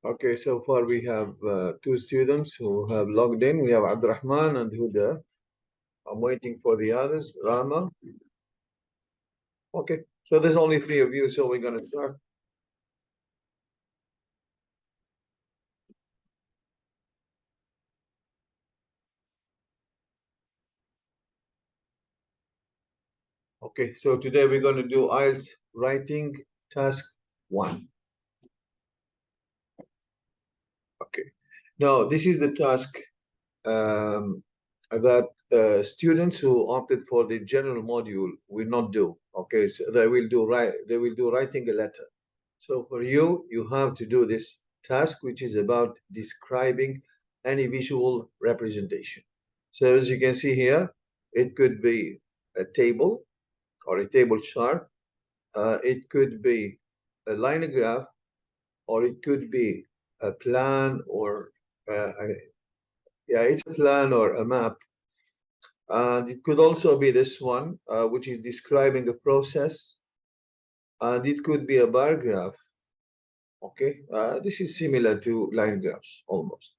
Okay, so far we have two students who have logged in. We have Abdurrahman and Huda. I'm waiting for the others. Rama. Okay, so there's only three of you, so we're going to start. Okay, so today we're going to do IELTS writing task 1. Okay, now this is the task that students who opted for the general module will not do. Okay, so they will do writing a letter. So for you, you have to do this task, which is about describing any visual representation. So as you can see here, it could be a table or a table chart. It could be a line graph, or it could be a plan, or yeah, it's a plan or a map. And it could also be this one, which is describing a process. And it could be a bar graph. Okay, this is similar to line graphs almost.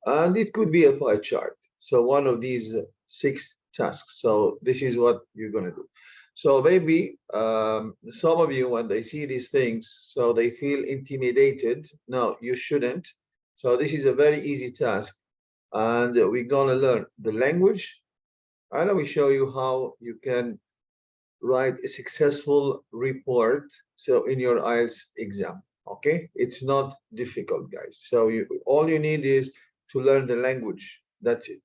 And it could be a pie chart. So one of these 6 tasks. So this is what you're going to do. So maybe some of you, when they see these things, so they feel intimidated. No, you shouldn't. So this is a very easy task. And we're going to learn the language. And I will show you how you can write a successful report. So in your IELTS exam. Okay, it's not difficult, guys. So all you need is to learn the language. That's it.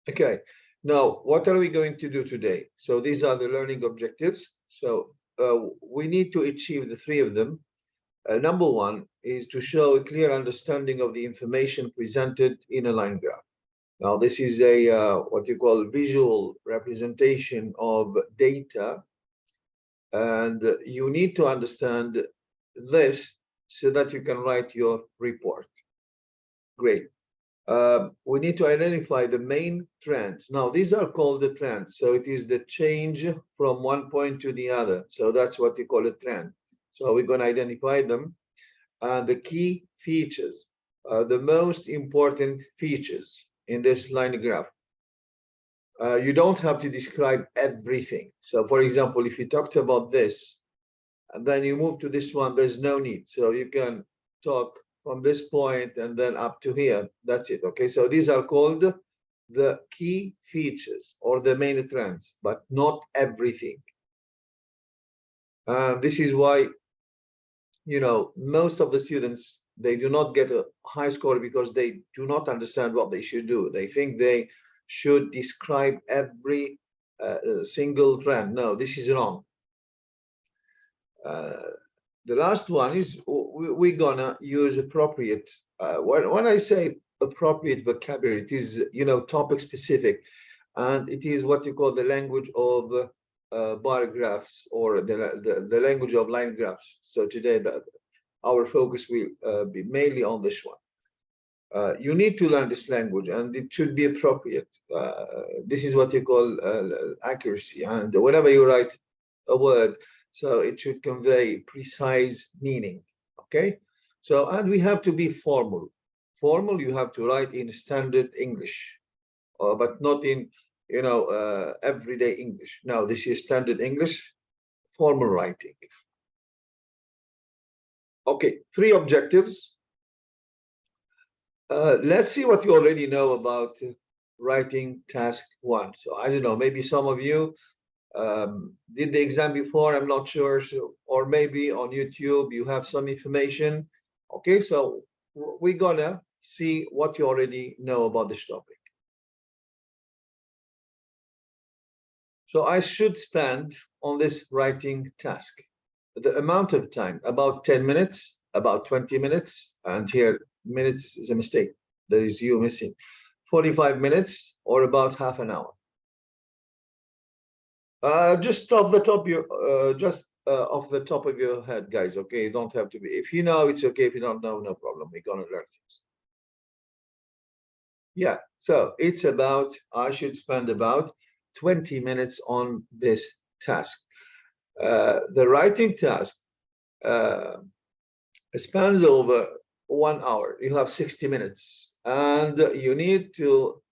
Okay, now what are we going to do today? So these are the learning objectives. So we need to achieve the 3 of them. Number 1 is to show a clear understanding of the information presented in a line graph. Now this is a what you call visual representation of data, and you need to understand this so that you can write your report. Great. We need to identify the main trends. Now, these are called the trends. So it is the change from one point to the other. So that's what you call a trend. So we're going to identify them. And the key features, the most important features in this line graph. You don't have to describe everything. So for example, if you talked about this, and then you move to this one, there's no need. So you can talk from this point and then up to here. That's it. Okay, so these are called the key features or the main trends, but not everything. This is why, you know, most of the students, they do not get a high score because they do not understand what they should do. They think they should describe every single trend. No, this is wrong. The last one is we're gonna use appropriate. When I say appropriate vocabulary, it is, you know, topic specific, and it is what you call the language of bar graphs, or the language of line graphs. So today our focus will be mainly on this one. You need to learn this language, and it should be appropriate. This is what you call accuracy, and whenever you write a word, so it should convey precise meaning. Okay, so and we have to be formal. Formal, you have to write in standard English, but not in, you know, everyday English. Now this is standard English, formal writing. Okay, 3 objectives. Let's see what you already know about writing task 1. So I don't know, maybe some of you did the exam before, I'm not sure. So, or maybe on YouTube you have some information. Okay, so we're gonna see what you already know about this topic. So I should spend on this writing task the amount of time, about 10 minutes, about 20 minutes, and here minutes is a mistake. There is you missing. 45 minutes or about half an hour. Just off the top of your off the top of your head, guys. Okay, you don't have to be. If you know, it's okay. If you don't know, no problem. We're gonna learn things. Yeah. So it's about, I should spend about 20 minutes on this task. The writing task uh, spans over 1 hour. You have 60 minutes, and you need to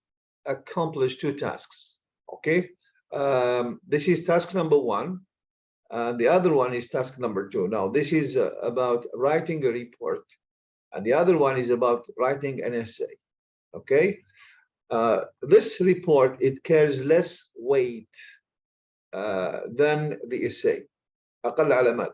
accomplish two tasks. Okay, this is task number one, and the other one is task number two. Now, this is about writing a report, and the other one is about writing an essay. Okay, this report, it carries less weight than the essay. أقل علامات.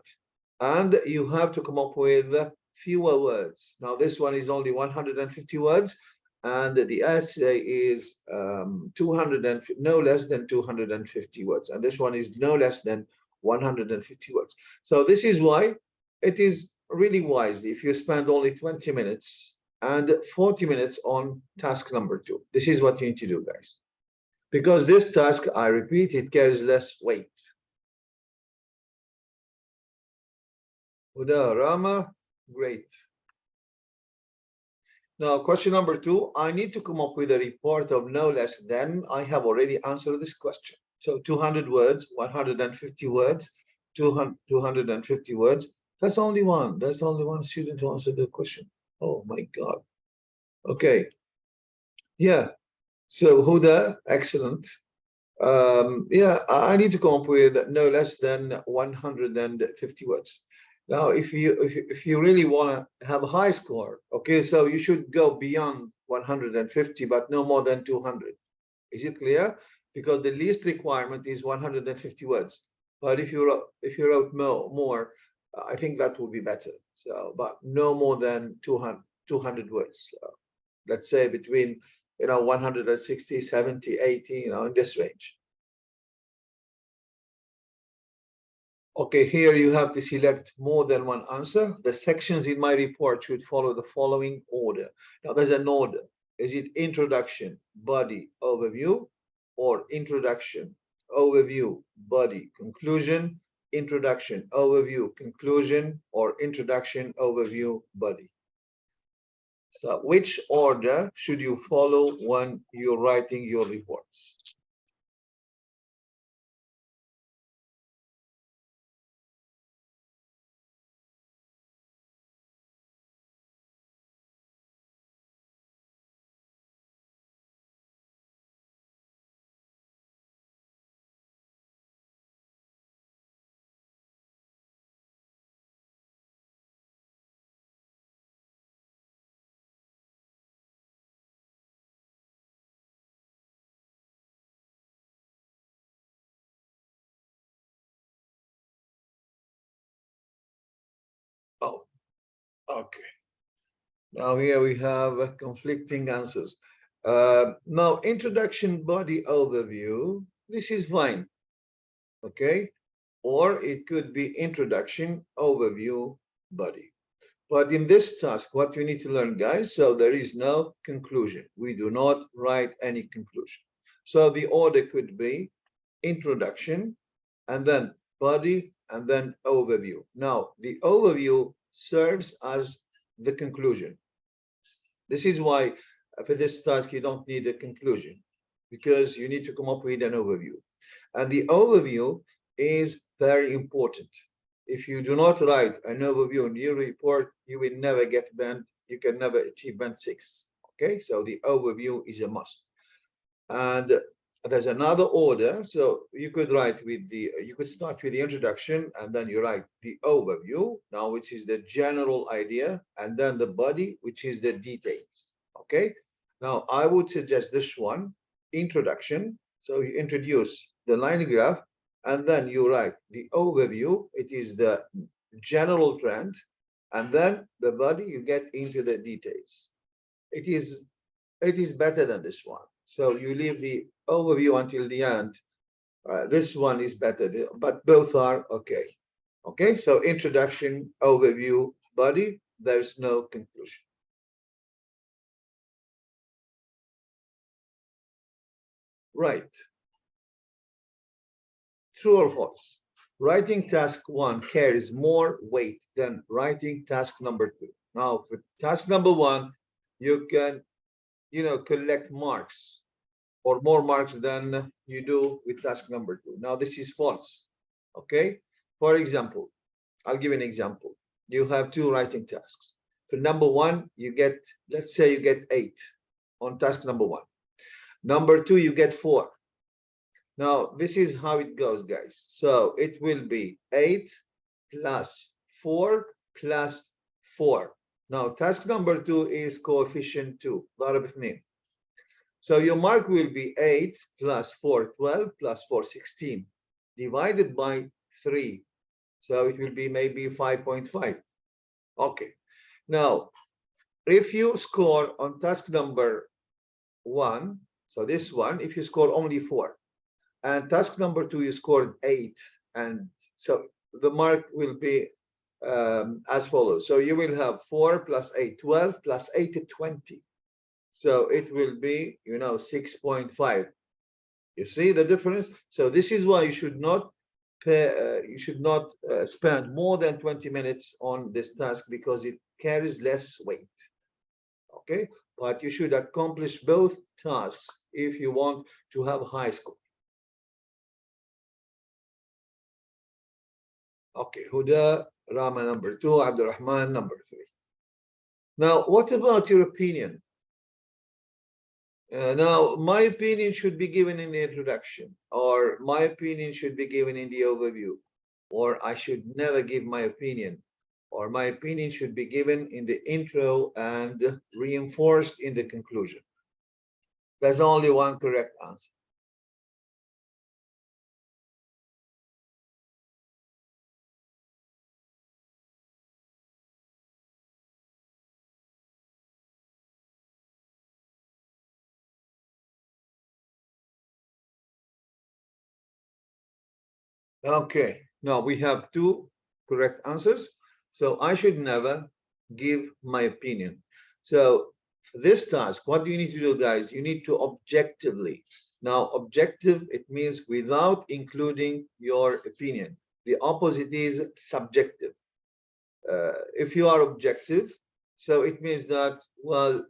And you have to come up with fewer words. Now, this one is only 150 words, and the essay is 200 and no less than 250 words, and this one is no less than 150 words. So this is why it is really wise if you spend only 20 minutes and 40 minutes on task number two. This is what you need to do, guys, because this task, I repeat, it carries less weight. Huda, Rama, great. Now, question number two, I need to come up with a report of no less than, I have already answered this question. So 200 words, 150 words, 250 words. That's only one. That's only one student who answered the question. Oh my God. Okay. Yeah. So Huda, excellent. Yeah, I need to come up with no less than 150 words. Now, if you really want to have a high score, okay, so you should go beyond 150, but no more than 200. Is it clear? Because the least requirement is 150 words. But if you wrote more, I think that would be better. So, but no more than 200 words. Let's say between 160, 70, 80, in this range. Okay, here you have to select more than one answer. The sections in my report should follow the following order. Now, there's an order. Is it introduction, body, overview, or introduction, overview, body, conclusion, introduction, overview, conclusion, or introduction, overview, body? So which order should you follow when you're writing your reports? Oh, okay. Now here we have conflicting answers. Now, introduction, body, overview, this is fine, okay? Or it could be introduction, overview, body. But in this task, what we need to learn, guys, so there is no conclusion. We do not write any conclusion. So the order could be introduction, and then body, and then overview. Now, the overview serves as the conclusion. This is why for this task, you don't need a conclusion, because you need to come up with an overview. And the overview is very important. If you do not write an overview in your report, you will never get band, you can never achieve band 6. Okay, so the overview is a must. And there's another order. So you could write with you could start with the introduction, and then you write the overview, now, which is the general idea, and then the body, which is the details. Okay, now I would suggest this one, introduction. So you introduce the line graph, and then you write the overview, it is the general trend, and then the body, you get into the details. It is better than this one. So you leave the overview until the end. This one is better, but both are okay. Okay, so introduction, overview, body, there's no conclusion. Right. True or false? Writing task one carries more weight than writing task number two. Now, for task number one, you can, collect marks or more marks than you do with task number two. Now, this is false. Okay, For example, I'll give an example. You have two writing tasks. For number one, you get, let's say you get 8 on task number one. Number two, you get 4. Now, this is how it goes, guys. So it will be 8 plus 4 plus 4. Now, task number two is coefficient 2, ضرب 2. So your mark will be 8 plus 4, 12, plus 4, 16, divided by 3. So it will be maybe 5.5. Okay. Now, if you score on task number one, so this one, if you score only 4, and task number two, you scored 8, and so the mark will be as follows. So you will have 4 plus 8, 12, plus 8, 20. So it will be, 6.5. You see the difference? So this is why you should not spend more than 20 minutes on this task, because it carries less weight. Okay, but you should accomplish both tasks if you want to have a high score. Okay, Huda, Rama number 2, Abdurrahman number 3. Now, what about your opinion? Now, my opinion should be given in the introduction, or my opinion should be given in the overview, or I should never give my opinion, or my opinion should be given in the intro and reinforced in the conclusion. There's only one correct answer. Okay, now we have 2 correct answers. So I should never give my opinion. So for this task, what do you need to do, guys? You need to objectively. Now, objective, it means without including your opinion. The opposite is subjective. If you are objective, so it means that, well,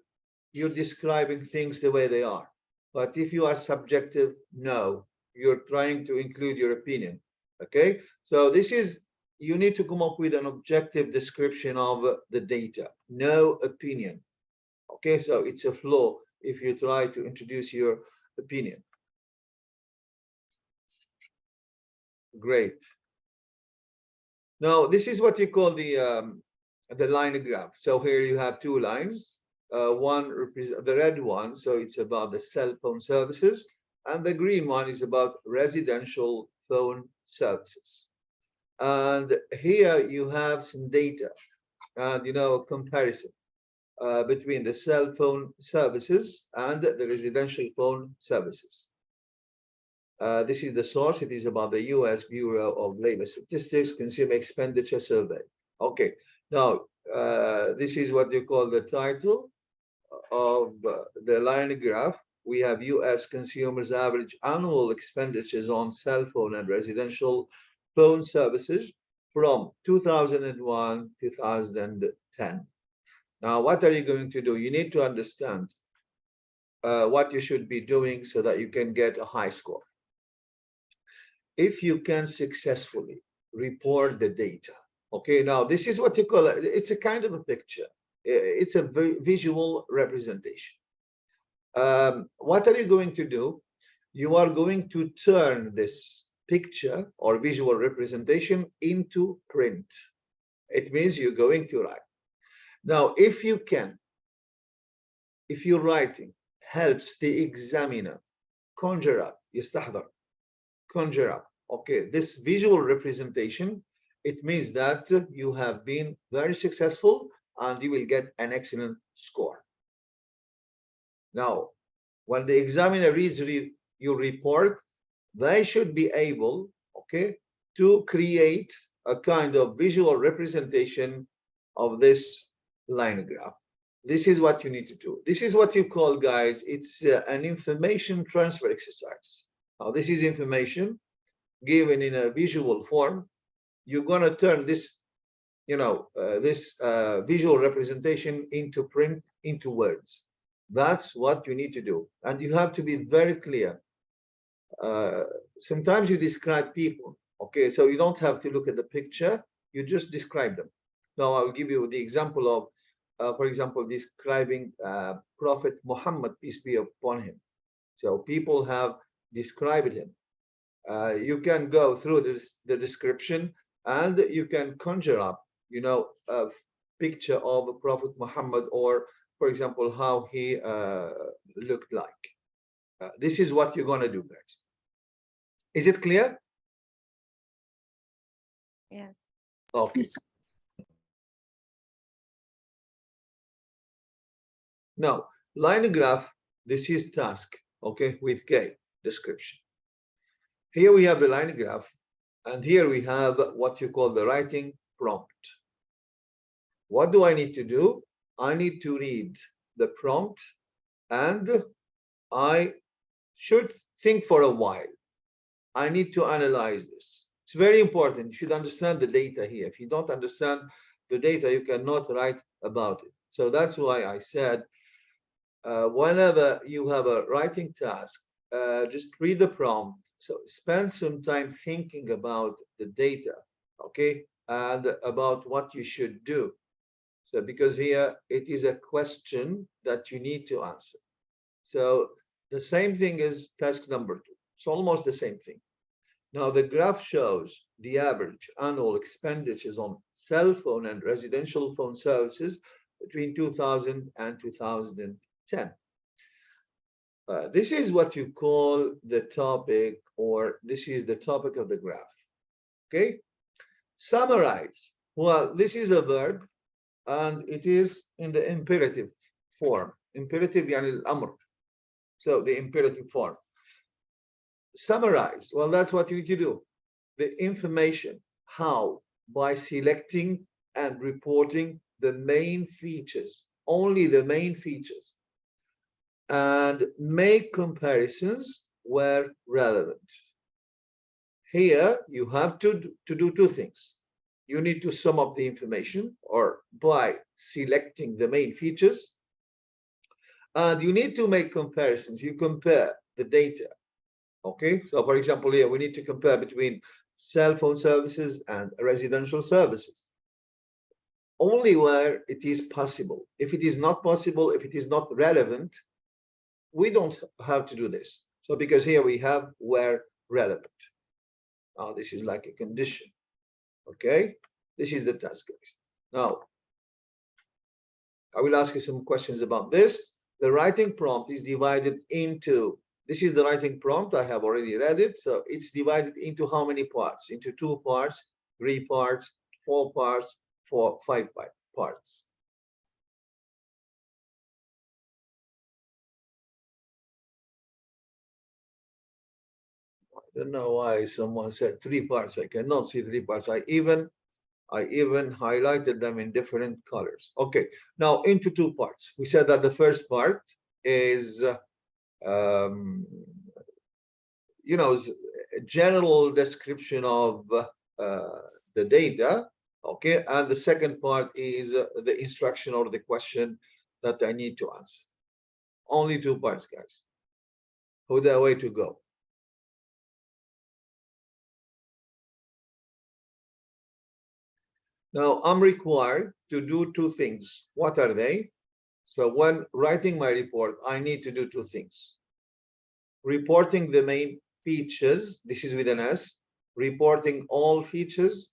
you're describing things the way they are. But if you are subjective, no, you're trying to include your opinion. Okay, so this is, you need to come up with an objective description of the data, no opinion. Okay, so it's a flaw if you try to introduce your opinion. Great. Now, this is what you call the line graph. So here you have 2 lines. One represents the red one, so it's about the cell phone services, and the green one is about residential phone services. And here you have some data and a comparison between the cell phone services and the residential phone services. This is the source. It is about the US Bureau of Labor Statistics Consumer Expenditure Survey. Okay, now this is what you call the title of the line graph. We have US consumers' average annual expenditures on cell phone and residential phone services from 2001 to 2010. Now, what are you going to do? You need to understand what you should be doing so that you can get a high score. If you can successfully report the data, okay, now this is what you call it. It's a kind of a picture. It's a visual representation. What are you going to do? You are going to turn this picture or visual representation into print. It means you're going to write. Now, if you can, if your writing helps the examiner conjure up, يستحضر, conjure up, okay, this visual representation, it means that you have been very successful and you will get an excellent score. Now, when the examiner reads your report, they should be able, okay, to create a kind of visual representation of this line graph. This is what you need to do. This is what you call, guys, it's an information transfer exercise. Now, this is information given in a visual form. You're going to turn this, visual representation into print, into words. That's what you need to do. And you have to be very clear. Sometimes you describe people, Okay, so you don't have to look at the picture, you just describe them. Now I'll give you the example of, for example, describing Prophet Muhammad, peace be upon him. So people have described him. You can go through the description, and you can conjure up, a picture of Prophet Muhammad, or, for example, how he looked like. This is what you're going to do, guys. Is it clear? Yes. Okay. Yes. Now, line graph, this is task, okay, with K, description. Here we have the line graph, and here we have what you call the writing prompt. What do I need to do? I need to read the prompt, and I should think for a while. I need to analyze this. It's very important. You should understand the data here. If you don't understand the data, you cannot write about it. So that's why I said, whenever you have a writing task, just read the prompt. So spend some time thinking about the data, okay, and about what you should do. So because here it is a question that you need to answer. So the same thing is task number 2. It's almost the same thing. Now the graph shows the average annual expenditures on cell phone and residential phone services between 2000 and 2010. This is what you call the topic, or this is the topic of the graph. Okay? Summarize. Well, this is a verb, and it is in the imperative form. Imperative يعني الأمر. So the imperative form. Summarize. Well, that's what you need to do. The information. How? By selecting and reporting the main features. Only the main features. And make comparisons where relevant. Here you have to do 2 things. You need to sum up the information, or by selecting the main features, and you need to make comparisons. You compare the data. Okay, so for example, here we need to compare between cell phone services and residential services. Only where it is possible. If it is not possible, if it is not relevant, we don't have to do this. So because here we have where relevant. Now this is like a condition. Okay, this is the task, guys. Now I will ask you some questions about this. The writing prompt is divided into, this is the writing prompt. I have already read it. So it's divided into how many parts? Into 2 parts, 3 parts, 4 parts, 5 parts. I don't know why someone said 3 parts. I cannot see 3 parts. I even highlighted them in different colors. Okay, now into 2 parts. We said that the first part is a general description of the data, okay, and the second part is the instruction or the question that I need to answer. Only 2 parts, guys. Who the way to go? Now I'm required to do 2 things. What are they? So when writing my report, I need to do 2 things. Reporting the main features, this is with an S, reporting all features,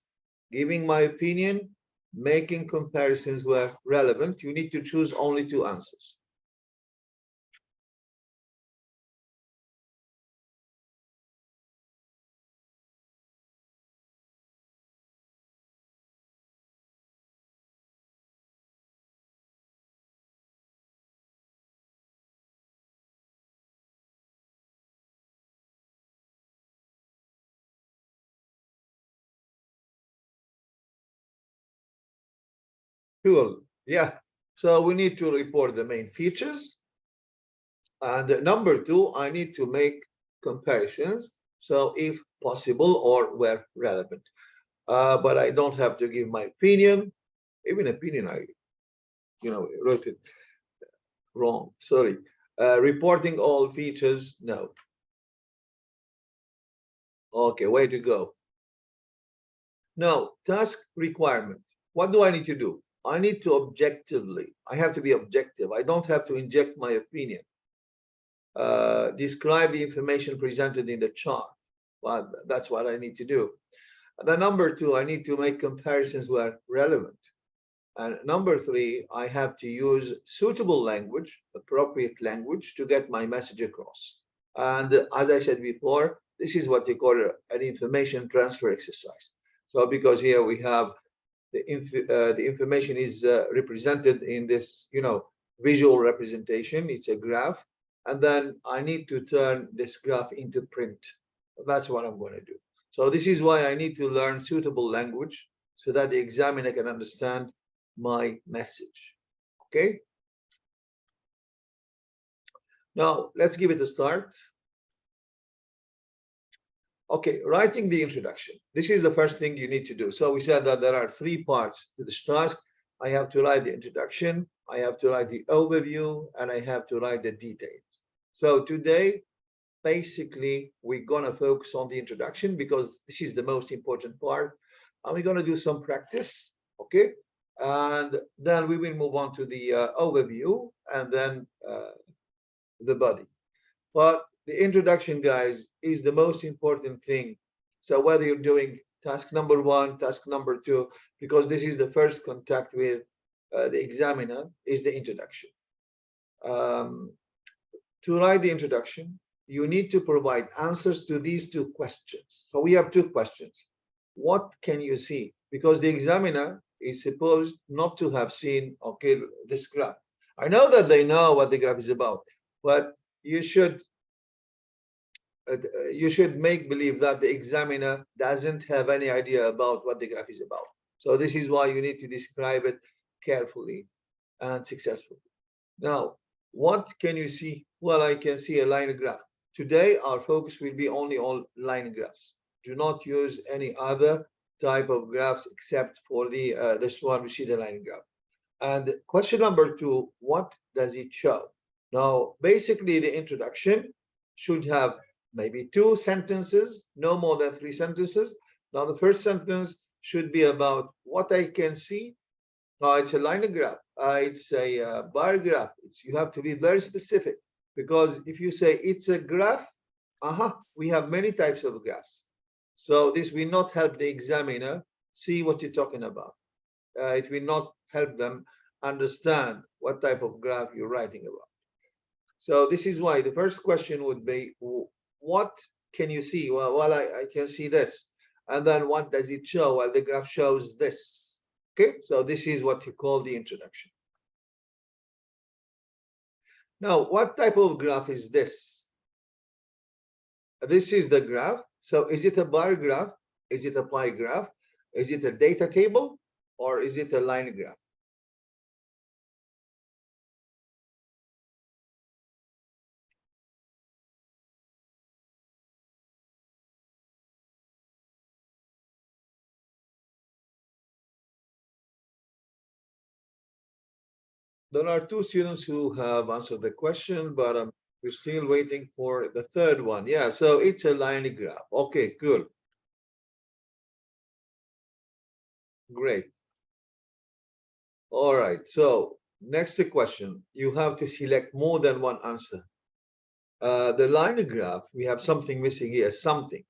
giving my opinion, making comparisons where relevant. You need to choose only 2 answers. Cool. Yeah. So we need to report the main features. And number 2, I need to make comparisons. So if possible or where relevant. But I don't have to give my opinion. Even opinion, I wrote it wrong. Sorry. Reporting all features, no. Okay, way to go. Now, task requirement. What do I need to do? I need to I have to be objective. I don't have to inject my opinion. Describe the information presented in the chart. Well, that's what I need to do. The number two, I need to make comparisons where relevant. And number three, I have to use suitable language, appropriate language to get my message across. And as I said before, this is what you call an information transfer exercise. So because here we have the information is represented in this, visual representation. It's a graph, and then I need to turn this graph into print. That's what I'm going to do. So this is why I need to learn suitable language so that the examiner can understand my message. Okay. Now let's give it a start. Okay, writing the introduction. This is the first thing you need to do. So we said that there are three parts to this task. I have to write the introduction, I have to write the overview, and I have to write the details. So today, basically, we're going to focus on the introduction because this is the most important part. And we're going to do some practice, okay? And then we will move on to the overview and then the body. But the introduction, guys, is the most important thing. So whether you're doing task number one, task number two, because this is the first contact with the examiner, is the introduction. To write the introduction, you need to provide answers to these two questions. So we have two questions. What can you see? Because the examiner is supposed not to have seen, okay, this graph. I know that they know what the graph is about, but you should make believe that the examiner doesn't have any idea about what the graph is about. So this is why you need to describe it carefully and successfully. Now, what can you see? Well, I can see a line graph. Today, our focus will be only on line graphs. Do not use any other type of graphs except for the this one, which is the line graph. And question number two, what does it show? Now, basically, the introduction should have maybe two sentences, no more than three sentences. Now, the first sentence should be about what I can see. It's a line graph. It's a bar graph. You have to be very specific because if you say it's a graph, we have many types of graphs. So this will not help the examiner see what you're talking about. It will not help them understand what type of graph you're writing about. So this is why the first question would be, what can you see? Well, I can see this. And then what does it show? Well, the graph shows this. Okay, so this is what you call the introduction. Now, what type of graph is this? This is the graph. So is it a bar graph? Is it a pie graph? Is it a data table? Or is it a line graph? There are two students who have answered the question, but we're still waiting for the third one. Yeah, so it's a line graph. Okay, good. Great. All right, so next question. You have to select more than one answer. The line graph, we have something missing here, something.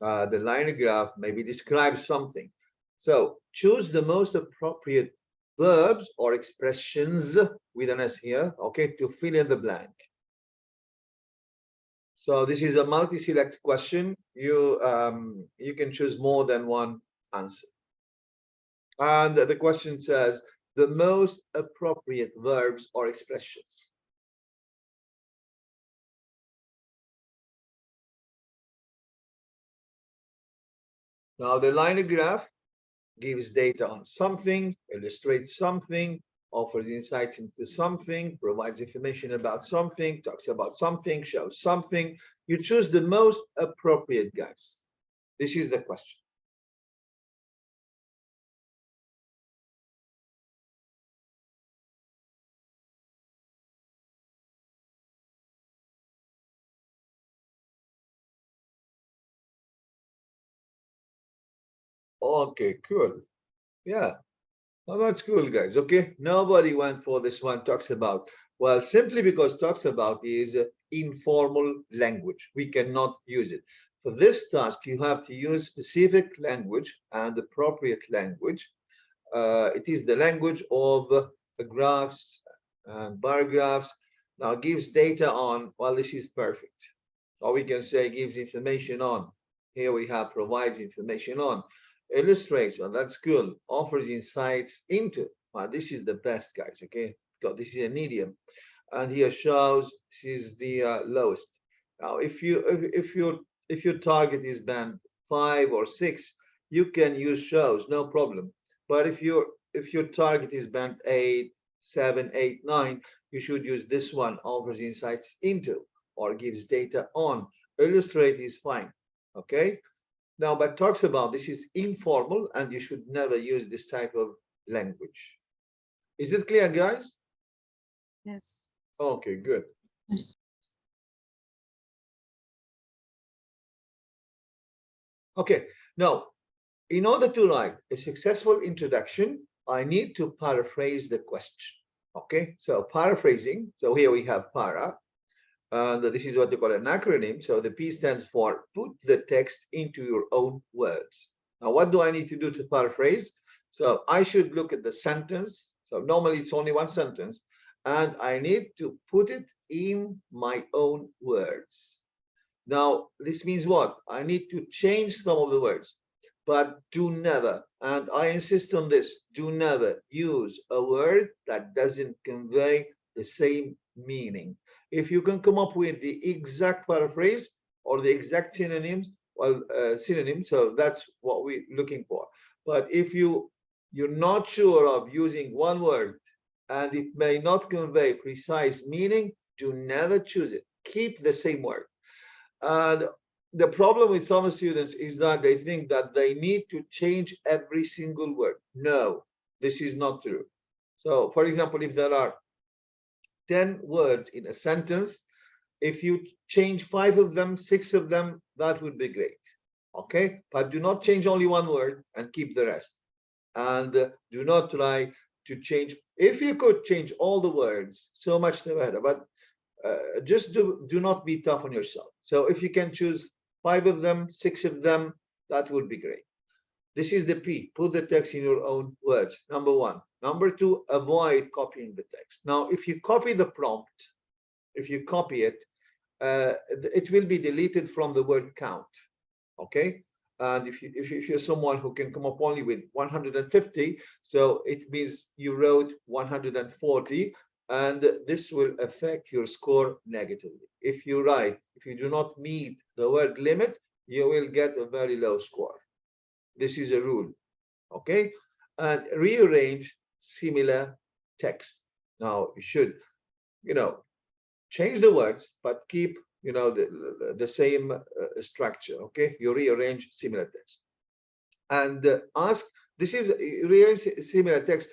The line graph maybe describes something. So choose the most appropriate verbs or expressions with an S here, okay, to fill in the blank. So this is a multi-select question. You can choose more than one answer. And the question says the most appropriate verbs or expressions. Now the line graph gives data on something, illustrates something, offers insights into something, provides information about something, talks about something, shows something. You choose the most appropriate, guys. This is the question. Okay, cool. Yeah. Well, that's cool, guys. Okay, nobody went for this one. Talks about, well, simply because talks about is informal language. We cannot use it. For this task, you have to use specific language and appropriate language. It is the language of graphs and bar graphs. Now, gives data on, well, this is perfect. Or we can say gives information on. Here we have provides information on, illustrates, well, that's cool, offers insights into. Well, this is the best, guys, okay? Because this is an idiom. And here shows this is the lowest. Now, if your target is band 5 or 6, you can use shows, no problem. But if your target is band 8, 7, 8, 9, you should use this one, offers insights into or gives data on. Illustrate is fine. Okay. Now, but talks about this is informal and you should never use this type of language. Is it clear, guys? Yes. Okay, good. Yes. Okay, now, in order to write a successful introduction, I need to paraphrase the question. Okay, so paraphrasing. So here we have para. And this is what you call an acronym. So the P stands for put the text into your own words. Now, what do I need to do to paraphrase? So I should look at the sentence. So normally it's only one sentence. And I need to put it in my own words. Now, this means what? I need to change some of the words, but do never, and I insist on this, do never use a word that doesn't convey the same meaning. If you can come up with the exact paraphrase or the exact synonyms, well, synonyms, so that's what we're looking for. But if you're not sure of using one word and it may not convey precise meaning, do never choose it. Keep the same word. And the problem with some students is that they think that they need to change every single word. No, this is not true. So, for example, if there are 10 words in a sentence, if you change 5 of them, 6 of them, that would be great. Okay, but do not change only one word and keep the rest. And do not try to change. If you could change all the words, so much the better. But just do not be tough on yourself. So if you can choose 5 of them, 6 of them, that would be great. This is the P. Put the text in your own words. Number 1. Number 2, avoid copying the text. Now, if you copy the prompt, if you copy it, it will be deleted from the word count. Okay. And if you're someone who can come up only with 150, so it means you wrote 140, and this will affect your score negatively. If you do not meet the word limit, you will get a very low score. This is a rule. Okay. And rearrange similar text. Now you should, change the words, but keep the same structure. Okay, you rearrange similar text and ask. This is rearrange similar text.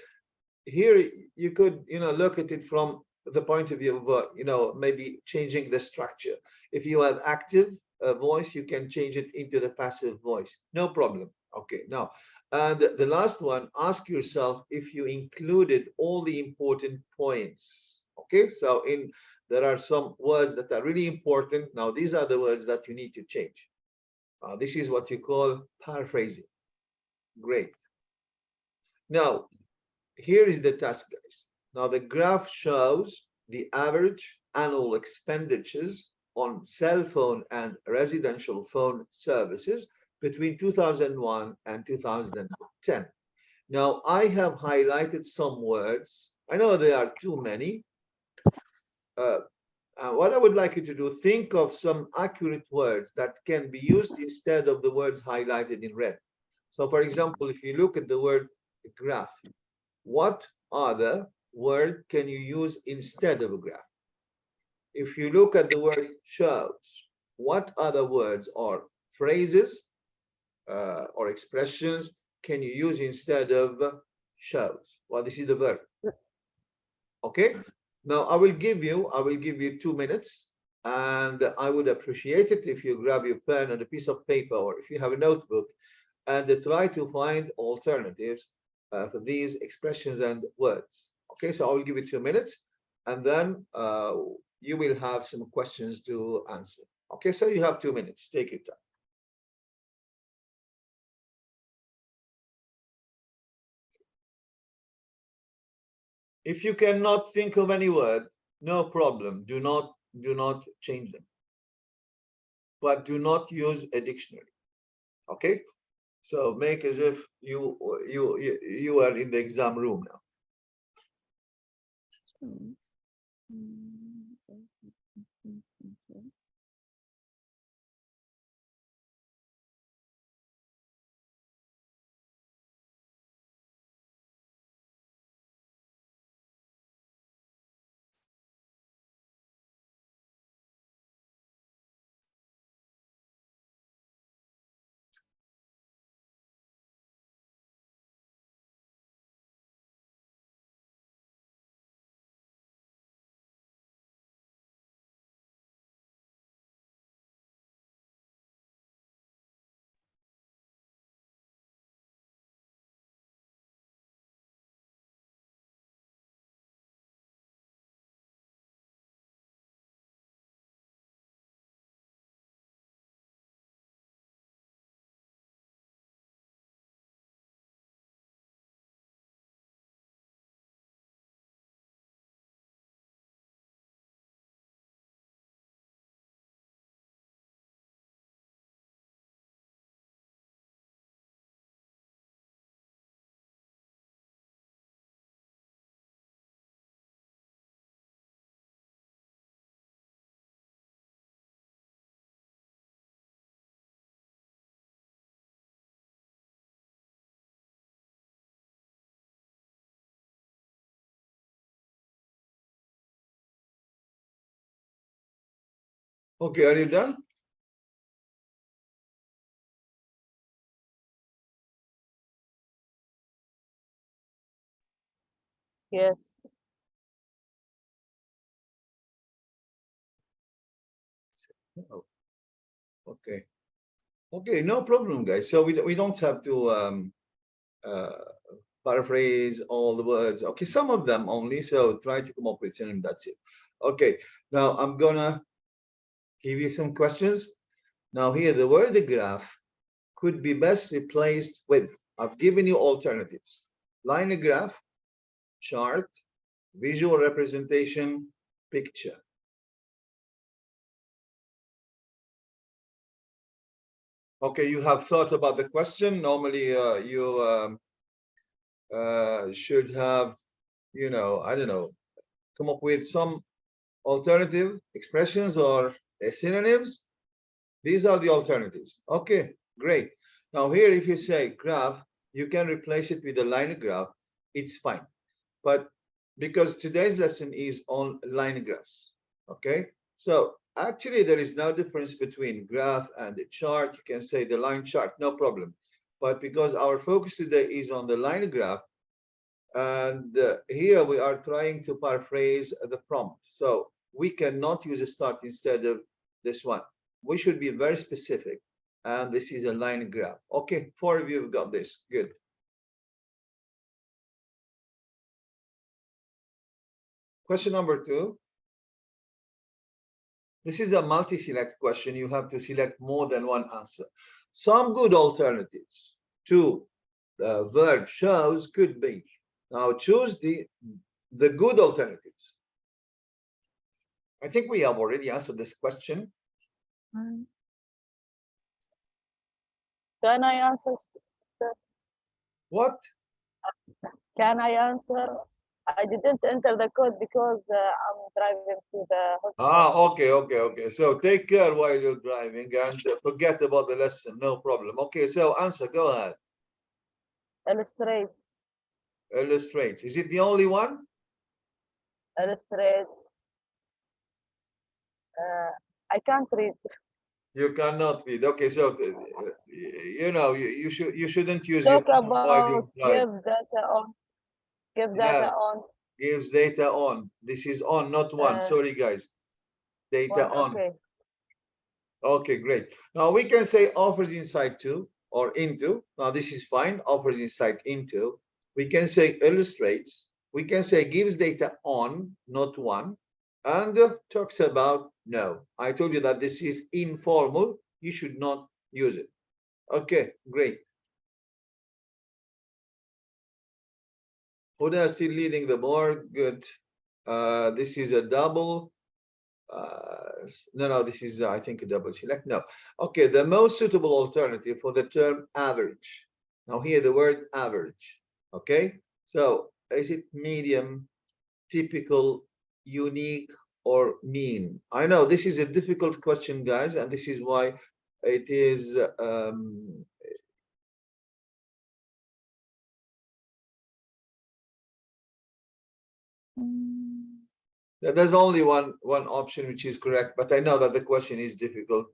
Here you could look at it from the point of view of maybe changing the structure. If you have active voice, you can change it into the passive voice, no problem. Okay, now, and the last one, ask yourself if you included all the important points. Okay, so there are some words that are really important. Now, these are the words that you need to change. This is what you call paraphrasing. Great. Now, here is the task, guys. Now, the graph shows the average annual expenditures on cell phone and residential phone services between 2001 and 2010. Now, I have highlighted some words. I know there are too many. What I would like you to do, think of some accurate words that can be used instead of the words highlighted in red. So, for example, if you look at the word graph, what other word can you use instead of a graph? If you look at the word shows, what other words or phrases or expressions can you use instead of shows? Well, this is the verb. Okay. Now I will give you 2 minutes, and I would appreciate it if you grab your pen and a piece of paper, or if you have a notebook, and try to find alternatives for these expressions and words. Okay, so I will give you 2 minutes, and then you will have some questions to answer. Okay, so you have 2 minutes. Take your time. If you cannot think of any word, no problem. Do not change them, but do not use a dictionary. Okay, so make as if you are in the exam room now. Okay, are you done? Yes. Oh, okay. Okay, no problem, guys. So we don't have to uh, paraphrase all the words. Okay, some of them only. So try to come up with some. That's it. Okay. Now I'm gonna give you some questions. Now here, the word graph could be best replaced with. I've given you alternatives: line graph, chart, visual representation, picture. Okay, you have thought about the question. Normally, you should have, I don't know, come up with some alternative expressions or synonyms. These are the alternatives. Okay, great. Now here, if you say graph, you can replace it with a line graph. It's fine. But because today's lesson is on line graphs, okay? So actually, there is no difference between graph and a chart. You can say the line chart, no problem. But because our focus today is on the line graph, and here we are trying to paraphrase the prompt. So we cannot use a start instead of this one. We should be very specific. And this is a line graph. Okay, 4 of you have got this. Good. Question number 2. This is a multi-select question. You have to select more than one answer. Some good alternatives to the verb shows could be. Now choose the good alternatives. I think we have already answered this question. Can I answer? What? Can I answer? I didn't enter the code because I'm driving to the hospital. Okay. So take care while you're driving and forget about the lesson. No problem. Okay, so answer. Go ahead. Illustrate. Illustrate. Is it the only one? Illustrate. I can't read. You cannot read. Okay, so you shouldn't use Talk your phone while you're about driving. give data on. Give Yeah, data on. gives data on. This is on, not one. Sorry, guys. Data One. on. Okay. Okay, great. Now we can say offers inside too. or into. Now this is fine, offers insight into. We can say illustrates. We can say gives data on, not one, and talks about no. I told you that this is informal. You should not use it. Okay, great. Huda is still leading the board. Good. This is a double. No, this is, I think, a double select. No. Okay, the most suitable alternative for the term average. Now, here the word average. Okay, so is it medium, typical, unique, or mean? I know this is a difficult question, guys, and this is why it is. There's only one option which is correct, but I know that the question is difficult.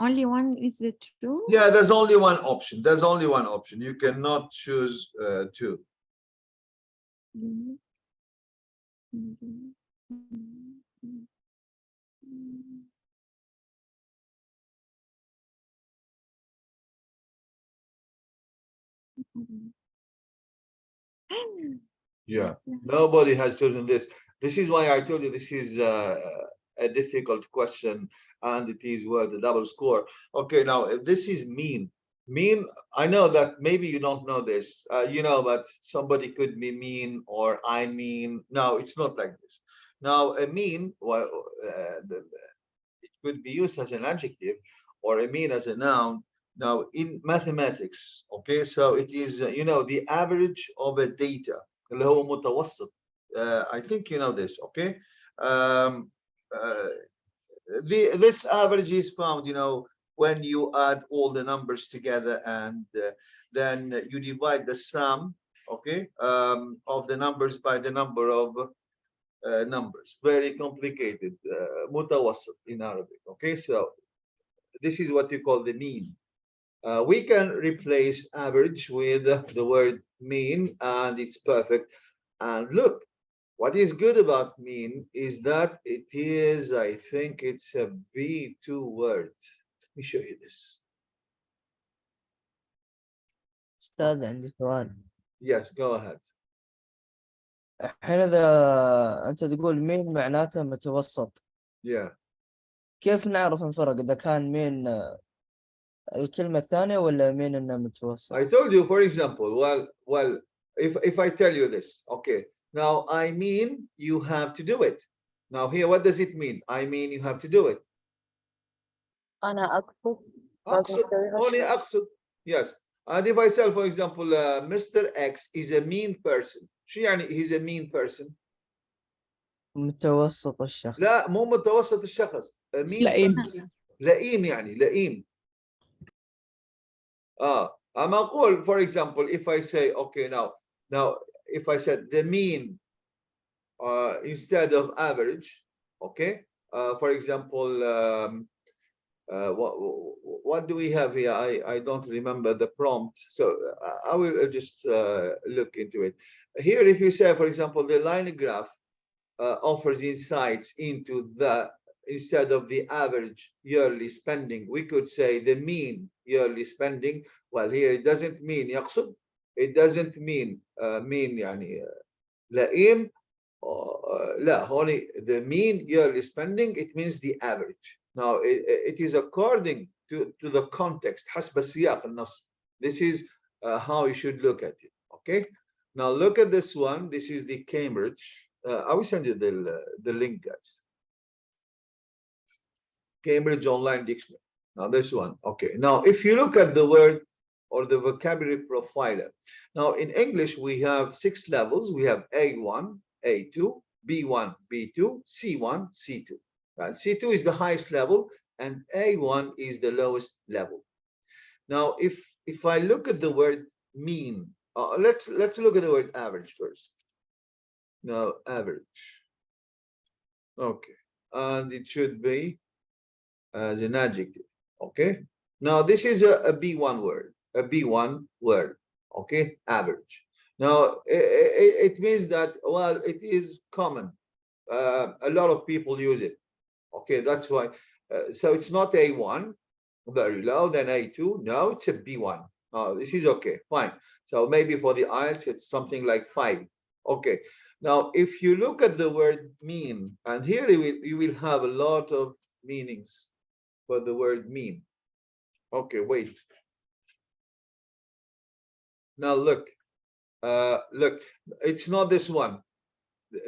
Only one is the true? Yeah, there's only one option. There's only one option. You cannot choose two. Yeah, nobody has chosen this. This is why I told you this is a difficult question, and it is worth the double score. Okay, now if this is mean. Mean, I know that maybe you don't know this, you know, but somebody could be mean or I mean. No, it's not like this. Now, a mean, well, it could be used as an adjective or a mean as a noun. Now, in mathematics, okay, so it is, you know, the average of a data. اللي هو متوسط. I think you know this, okay? This average is found, you know, when you add all the numbers together and then you divide the sum, okay, of the numbers by the number of numbers. Very complicated. متوسط in Arabic, okay? So this is what you call the mean. We can replace average with the word mean, and it's perfect. And look, what is good about mean is that it is, I think it's a B2 word. Let me show you this. أستاذ عندي سؤال. Yes, go ahead. الحين إذا أنت تقول مين معناته متوسط. Yeah. كيف نعرف الفرق إذا كان مين الكلمة الثانية ولا مين إنه متوسط؟ I told you, for example, well, if I tell you this, okay, now I mean you have to do it. Now here, what does it mean? I mean you have to do it. أنا أقصد. أقصد, only أقصد. Yes. And if I say, for example, Mr. X is a mean person. شو يعني he's a mean person? متوسط الشخص. لا مو متوسط الشخص. A mean لئيم. person. لئيم يعني لئيم. I'm أقول, for example, if I say, okay, now if I said the mean instead of average, okay, for example, what do we have here? I don't remember the prompt, so I will just look into it. Here, if you say, for example, the line graph offers insights into the, instead of the average yearly spending, we could say the mean yearly spending. Well, here it doesn't mean يقصد, it doesn't mean mean يعني لئيم. لا, only the mean yearly spending, it means the average. Now it is according to the context. حسب سياق النص. This is how you should look at it. Okay, now look at this one. This is the Cambridge. I will send you the link, guys. Cambridge Online Dictionary. Now this one. Okay, now if you look at the word or the vocabulary profiler, now in English we have 6 levels. We have A1, A2, B1, B2, C1, C2. C2 is the highest level and A1 is the lowest level. Now if I look at the word mean, let's look at the word average first. Now average. Okay, and it should be as an adjective. Okay, now this is a B1 word, a B1 word. Okay, average. Now it means that, well, it is common. A lot of people use it. Okay, that's why. So it's not A1, very low, then A2. No, it's a B1. Oh, this is okay, fine. So maybe for the IELTS, it's something like 5. Okay. Now, if you look at the word mean, and here you will have a lot of meanings for the word mean. Okay, wait. Now look, look, it's not this one.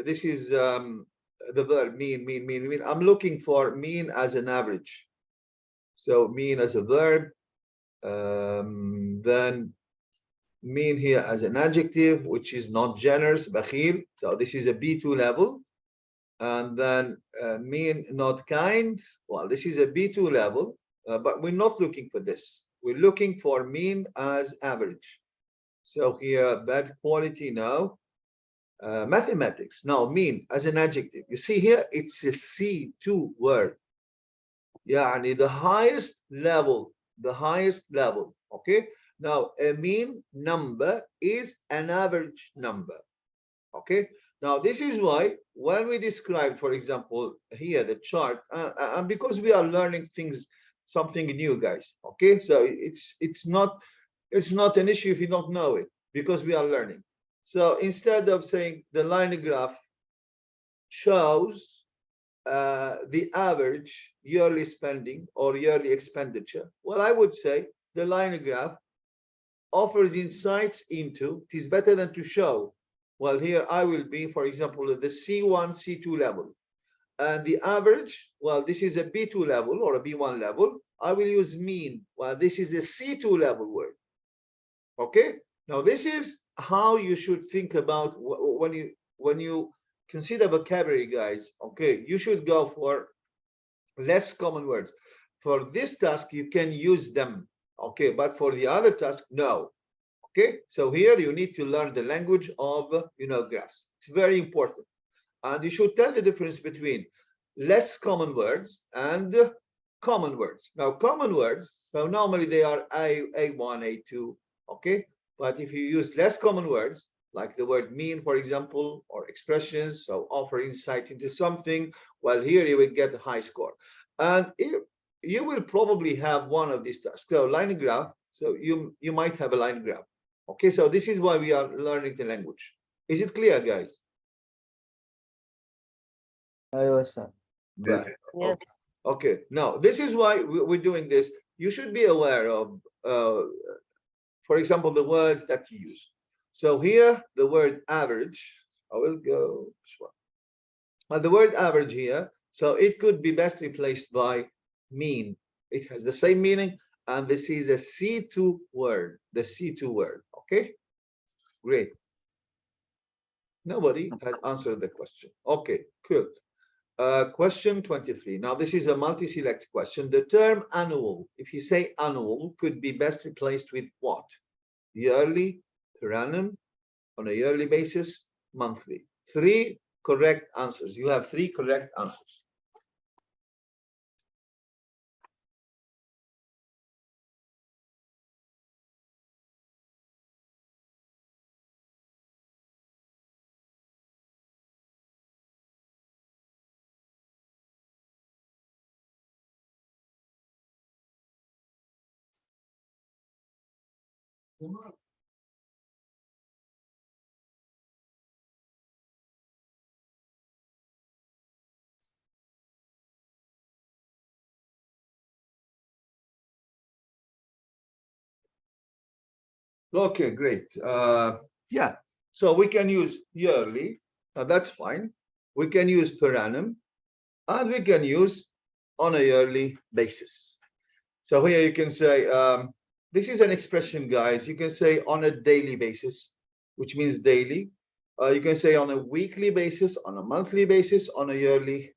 This is the verb mean. I'm looking for mean as an average. So mean as a verb, then mean here as an adjective, which is not generous, bakhil. So this is a B2 level. And then mean not kind. Well, this is a B2 level, but we're not looking for this. We're looking for mean as average. So here, bad quality now. Mathematics now, mean as an adjective. You see here, it's a C2 word. Yeah, the highest level, okay? Now, a mean number is an average number, okay? Now, this is why when we describe, for example, here the chart, and because we are learning things, something new, guys, okay? So it's not an issue if you don't know it, because we are learning. So instead of saying the line graph shows the average yearly spending or yearly expenditure, well, I would say the line graph offers insights into, it is better than to show. Well, here I will be, for example, at the C1, C2 level. And the average, well, this is a B2 level or a B1 level. I will use mean. Well, this is a C2 level word. Okay? Now, this is how you should think about when you consider vocabulary, guys. Okay, you should go for less common words. For this task, you can use them. Okay, but for the other task, no. Okay, so here you need to learn the language of graphs. It's very important, and you should tell the difference between less common words and common words. Now, common words, so normally they are A1, A2. Okay, but if you use less common words like the word mean, for example, or expressions, so offer insight into something, well, here you will get a high score, and you will probably have one of these tasks. So line graph, so you might have a line graph. Okay, so this is why we are learning the language. Is it clear, guys? ايوه سام. Right. Yes. Okay. Now this is why we're doing this. You should be aware of, for example, the words that you use. So here, the word average. I will go. The word average here. So it could be best replaced by mean. It has the same meaning, and this is a C2 word. The C2 word. Okay. Great. Nobody has answered the question. Okay. Cool. Question 23. Now, this is a multi-select question. The term annual, if you say annual, could be best replaced with what? Yearly, per annum, on a yearly basis, monthly. 3 correct answers. You have 3 correct answers. Okay, great. Yeah, so we can use yearly. That's fine. We can use per annum, and we can use on a yearly basis. So here you can say, this is an expression, guys. You can say on a daily basis, which means daily. You can say on a weekly basis, on a monthly basis, on a yearly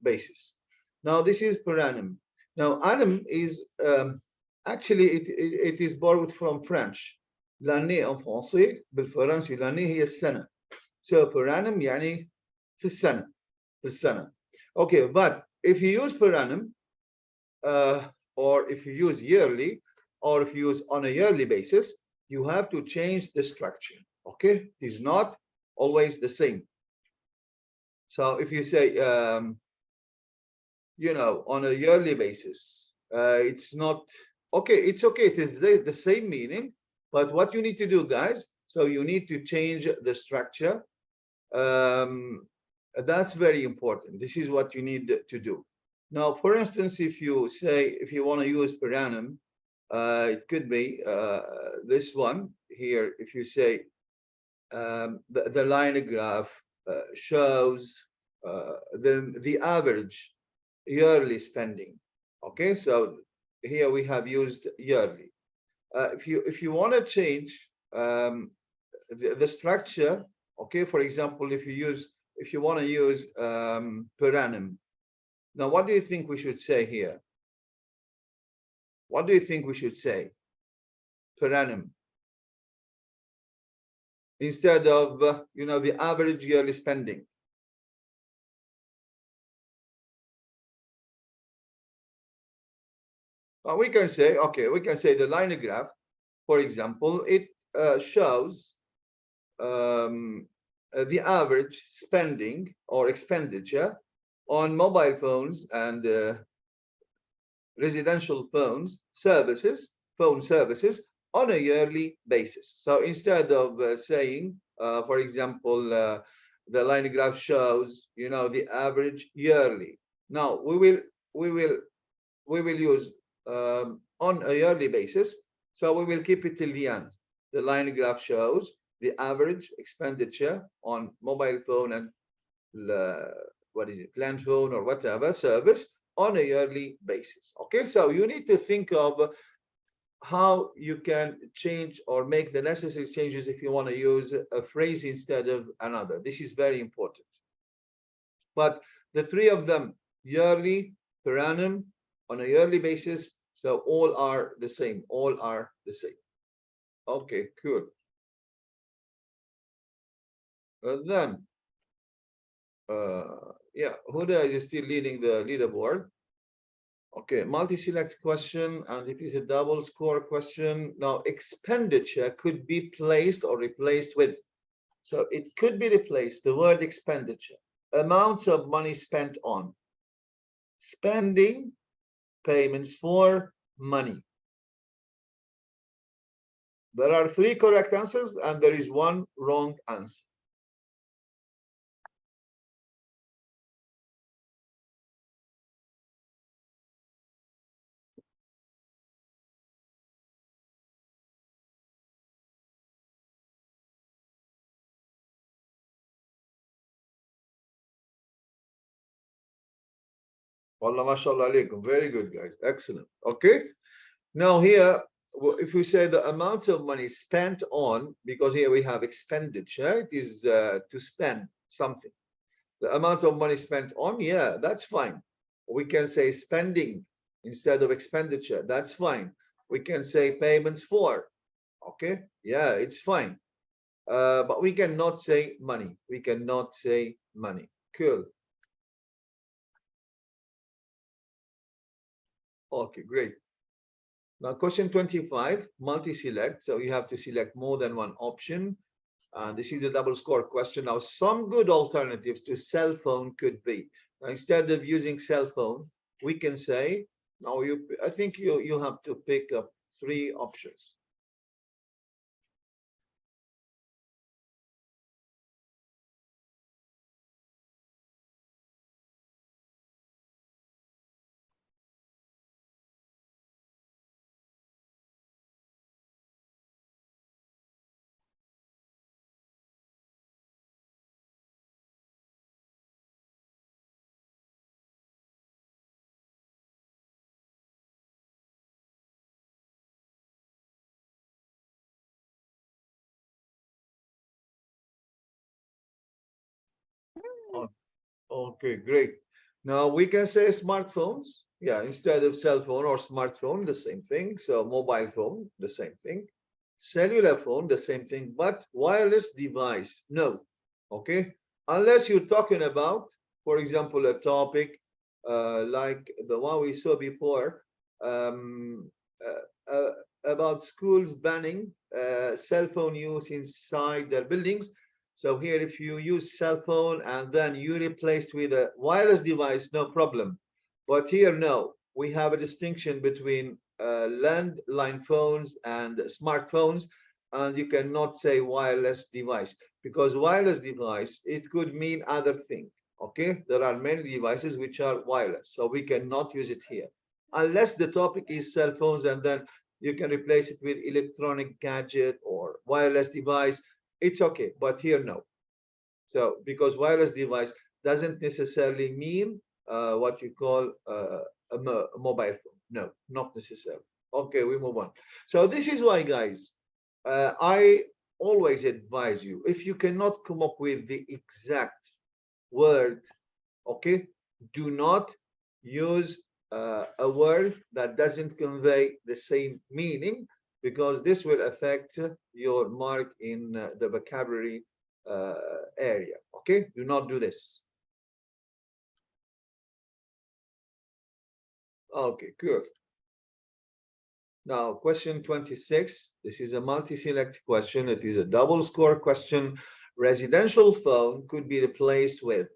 basis. Now, this is per annum. Now, annum is actually it is borrowed from French. L'année en français بالفرنسي l'année هي السنة. So per annum يعني في السنة. في السنة. Okay, but if you use per annum, or if you use yearly, or if you use on a yearly basis, you have to change the structure. Okay, it is not always the same. So if you say you know, on a yearly basis. It's not okay. It's okay. It is the same meaning, but what you need to do, guys, so you need to change the structure. That's very important. This is what you need to do. Now, for instance, if you say, if you want to use per annum, it could be this one here. If you say the line graph shows the average yearly spending. Okay, so here we have used yearly. If you want to change the structure, okay, for example, if you want to use per annum, now what do you think we should say here? What do you think we should say? Per annum, instead of you know, the average yearly spending. We can say, okay, we can say the line graph, for example, it shows the average spending or expenditure on mobile phones and residential phone services on a yearly basis. So instead of saying, for example, the line graph shows, you know, the average yearly. Now we will use on a yearly basis. So we will keep it till the end. The line graph shows the average expenditure on mobile phone and what is it, land phone or whatever service on a yearly basis. Okay, so you need to think of how you can change or make the necessary changes if you want to use a phrase instead of another. This is very important. But the three of them, yearly, per annum, on a yearly basis, so all are the same. All are the same. Okay, cool. Then, yeah, Huda is still leading the leaderboard. Okay, multi-select question, and it is a double score question. Now, expenditure could be placed or replaced with. So it could be replaced, the word expenditure, amounts of money spent on, spending, payments for, money. There are three correct answers and there is one wrong answer. Wallah, mashallah alaikum. Very good, guys. Excellent. Okay. Now here, if we say the amount of money spent on, because here we have expenditure, it is to spend something. The amount of money spent on, yeah, that's fine. We can say spending instead of expenditure. That's fine. We can say payments for. Okay. Yeah, it's fine. But we cannot say money. We cannot say money. Cool. Okay, great. Now, question 25, multi-select. So you have to select more than one option. This is a double score question. Now, some good alternatives to cell phone could be, now, instead of using cell phone, we can say, now I think you have to pick up three options. Okay, great. Now we can say smartphones. Yeah, instead of cell phone or smartphone, the same thing. So mobile phone, the same thing. Cellular phone, the same thing. But wireless device, no. Okay, unless you're talking about, for example, a topic like the one we saw before um, about schools banning cell phone use inside their buildings. So here, if you use cell phone and then you replaced with a wireless device, no problem. But here, no, we have a distinction between landline phones and smartphones, and you cannot say wireless device, because wireless device, it could mean other thing. Okay, there are many devices which are wireless, so we cannot use it here unless the topic is cell phones, and then you can replace it with electronic gadget or wireless device. It's okay, but here, no. So because wireless device doesn't necessarily mean what you call a mobile phone. No, not necessarily. Okay, we move on. So this is why, guys, I always advise you, if you cannot come up with the exact word, okay, do not use a word that doesn't convey the same meaning, because this will affect your mark in the vocabulary area. Okay, do not do this. Okay, good. Now, question 26. This is a multi-select question. It is a double score question. Residential phone could be replaced with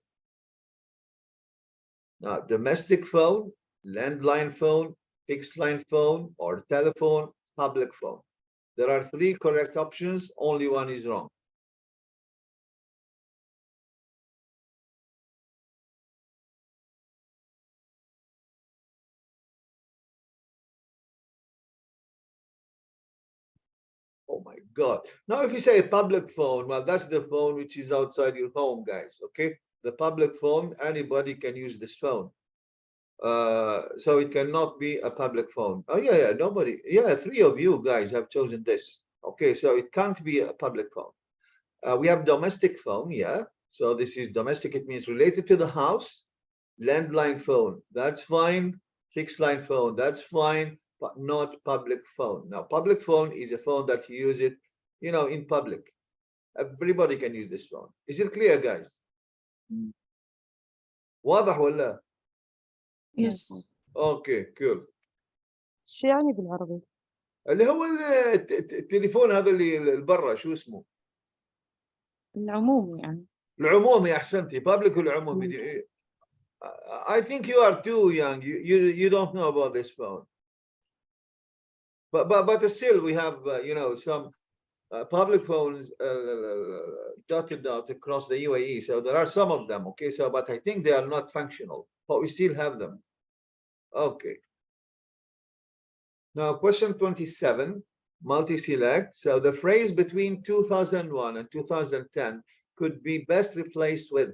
now domestic phone, landline phone, fixed line phone, or telephone, public phone. There are 3 correct options. Only one is wrong. Oh my God. Now, if you say a public phone, well, that's the phone which is outside your home, guys. Okay. The public phone, anybody can use this phone. So it cannot be a public phone. Oh, yeah, nobody. Yeah, 3 of you guys have chosen this. Okay. So it can't be a public phone. We have domestic phone. Yeah. So this is domestic. It means related to the house. Landline phone. That's fine. Fixed line phone. That's fine, but not public phone. Now, public phone is a phone that you use it, in public. Everybody can use this phone. Is it clear, guys? واضح ولا؟ Yes. اوكي cool. شو يعني بالعربي؟ اللي هو التليفون هذا اللي برا، شو اسمه؟ العموم يعني. العمومي. احسنتي. public والعمومي. I think you are too young. You don't know about this phone. But still, we have some public phones dotted out across the UAE. So there are some of them. Okay, so but I think they are not functional, but we still have them. Okay. Now, question 27, multi-select. So the phrase between 2001 and 2010 could be best replaced with.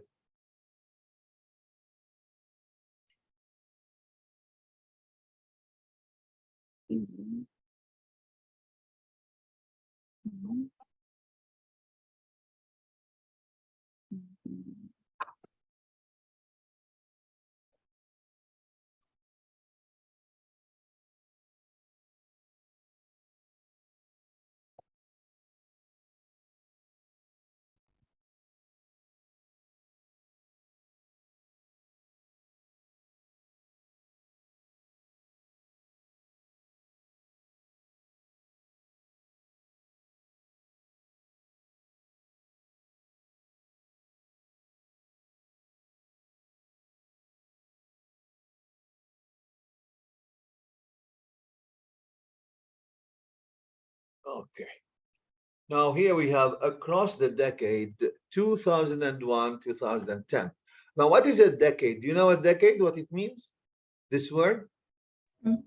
Okay. Now here we have across the decade 2001, 2010. Now, what is a decade? Do you know a decade, what it means? This word?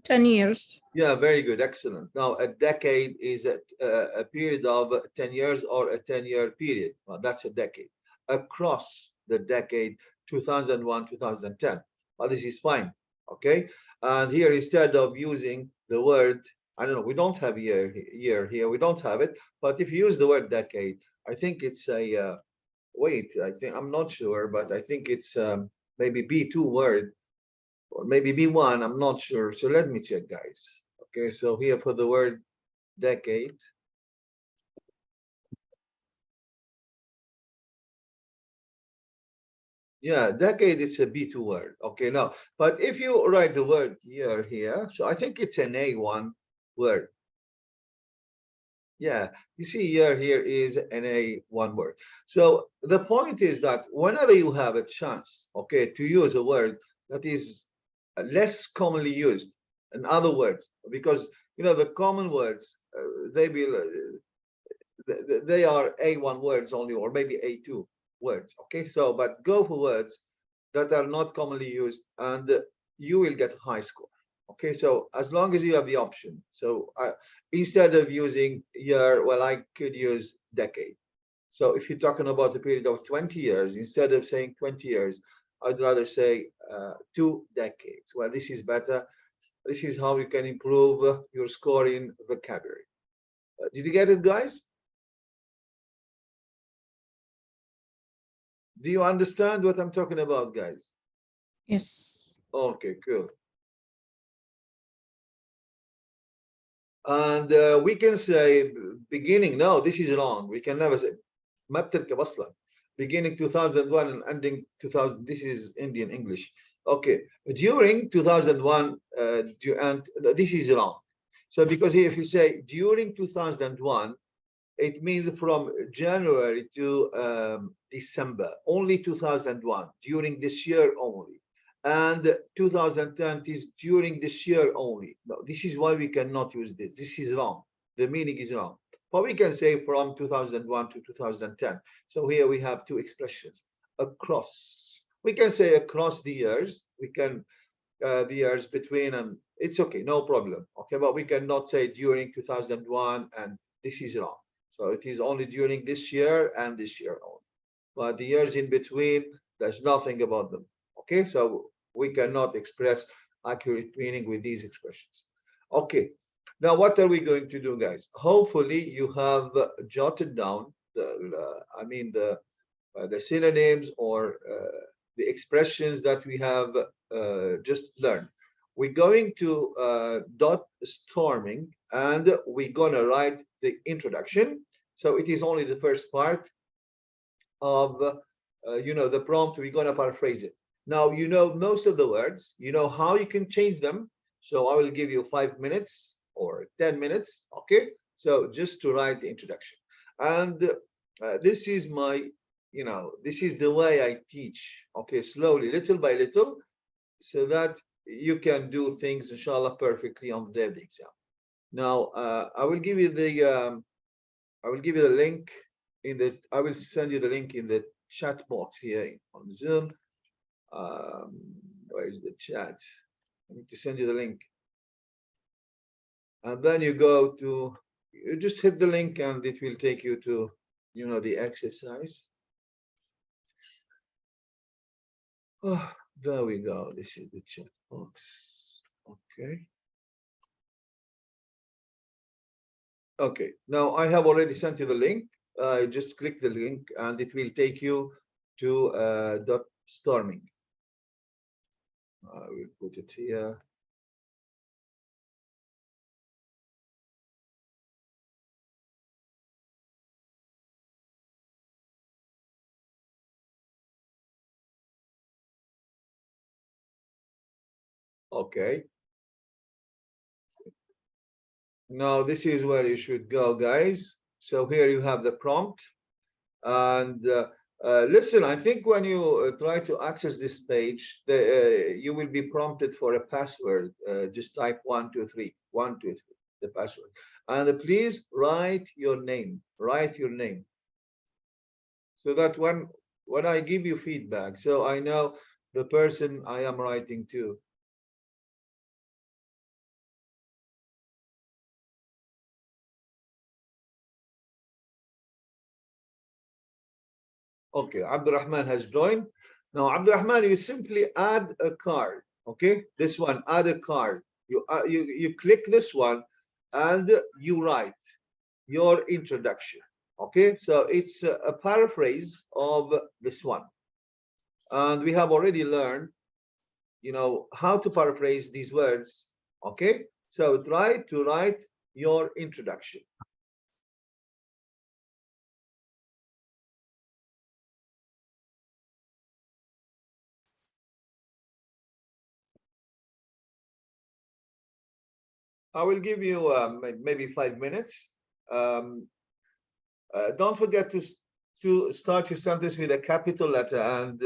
10 years. Yeah, very good. Excellent. Now, a decade is a period of 10 years or a 10-year period. Well, that's a decade. Across the decade 2001, 2010. Well, this is fine. Okay. And here, instead of using the word, I don't know, we don't have year here. We don't have it. But if you use the word decade, I think it's a, wait, I'm not sure, but I think it's maybe B2 word. Or maybe B1, I'm not sure. So let me check, guys. Okay, so here for the word decade. Yeah, decade, it's a B2 word. Okay, now, but if you write the word year here, so I think it's an A1 word. Yeah, you see year here is an A1 word. So the point is that whenever you have a chance, okay, to use a word that is less commonly used. In other words, because the common words they are A1 words only, or maybe A2 words. Okay, so but go for words that are not commonly used, and you will get a high score. Okay, so as long as you have the option. So instead of using year, well, I could use decade. So if you're talking about a period of 20 years, instead of saying 20 years, I'd rather say 2 decades. Well, this is better. This is how you can improve your score in vocabulary. Did you get it, guys? Do you understand what I'm talking about, guys? Yes. Okay, cool. And we can say beginning. No, this is wrong. We can never say ما بتركب أصلا. Beginning 2001 and ending 2000. This is Indian English. Okay, during 2001 and this is wrong. So because if you say during 2001, it means from January to December, only 2001, during this year only. And 2010 is during this year only. No, this is why we cannot use this. This is wrong. The meaning is wrong. But we can say from 2001 to 2010. So here we have 2 expressions. Across. We can say across the years. We can the years between, and it's okay, no problem. Okay, but we cannot say during 2001, and this is wrong. So it is only during this year and this year only. But the years in between, there's nothing about them. Okay, so we cannot express accurate meaning with these expressions. Okay, now what are we going to do, guys? Hopefully you have jotted down the synonyms or the expressions that we have just learned. We're going to dot storming, and we're gonna write the introduction. So it is only the first part of the prompt. We're gonna paraphrase it. Now you know most of the words. You know how you can change them. So I will give you 5 minutes or 10 minutes. Okay. So just to write the introduction, and this is my, this is the way I teach. Okay, slowly, little by little, so that you can do things, inshallah, perfectly on the day of the exam. Now, I will give you the link in the. I will send you the link in the chat box here on Zoom. Where is the chat? I need to send you the link, and then you just hit the link, and it will take you to, the exercise. Oh, there we go. This is the chat box. Okay. Okay. Now I have already sent you the link. Just click the link, and it will take you to dot storming. I will put it here. Okay. Now this is where you should go, guys. So here you have the prompt, and listen, I think when you try to access this page, you will be prompted for a password. Just type 123, 123, the password, and please write your name. Write your name, so that when I give you feedback, so I know the person I am writing to. Okay, Abdurrahman has joined. Now, Abdurrahman, you simply add a card. Okay, this one, add a card. You click this one, and you write your introduction. Okay, so it's a paraphrase of this one, and we have already learned, how to paraphrase these words. Okay, so try to write your introduction. I will give you maybe 5 minutes. Don't forget to start your sentence with a capital letter, and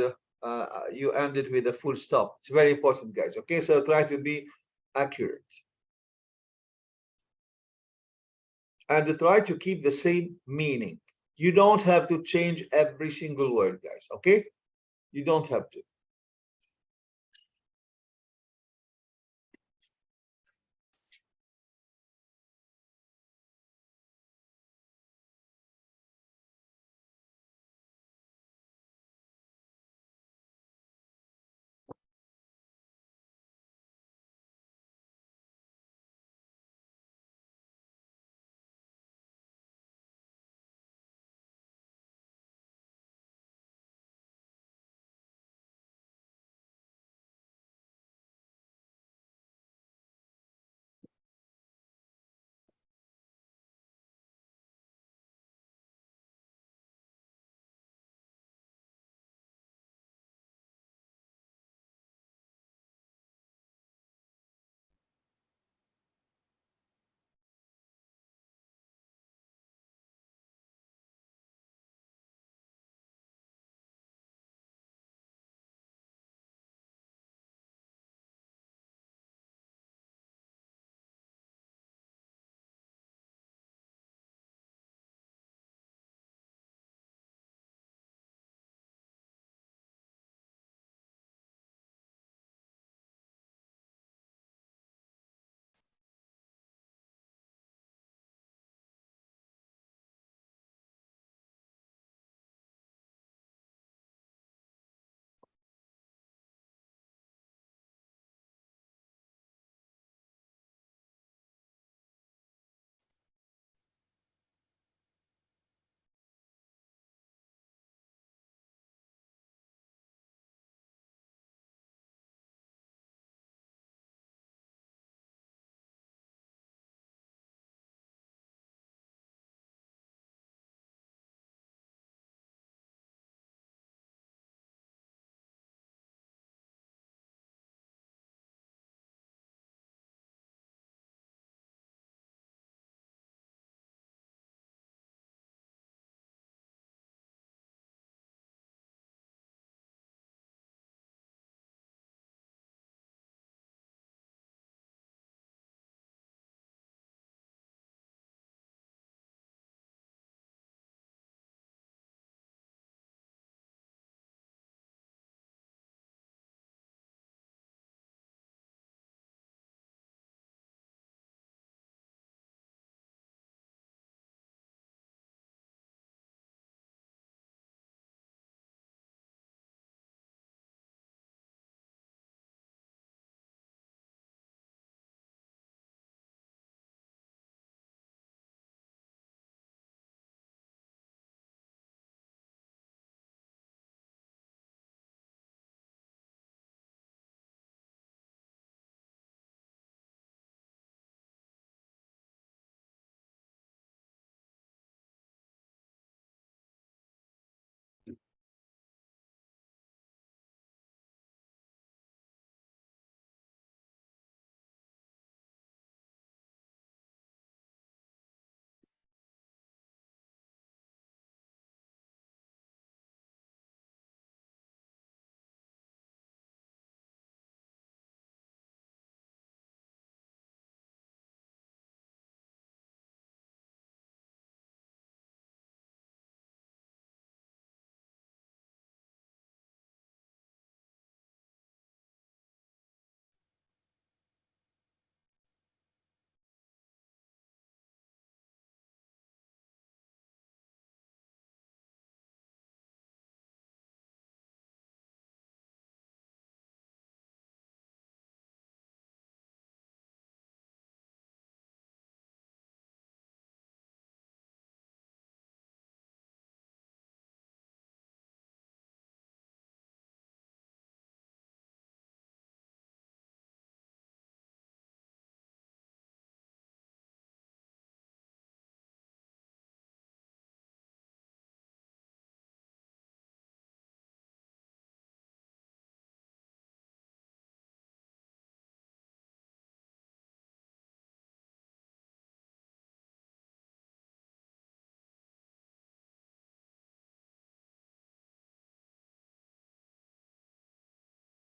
you end it with a full stop. It's very important, guys. Okay, so try to be accurate and try to keep the same meaning. You don't have to change every single word, guys. Okay, you don't have to.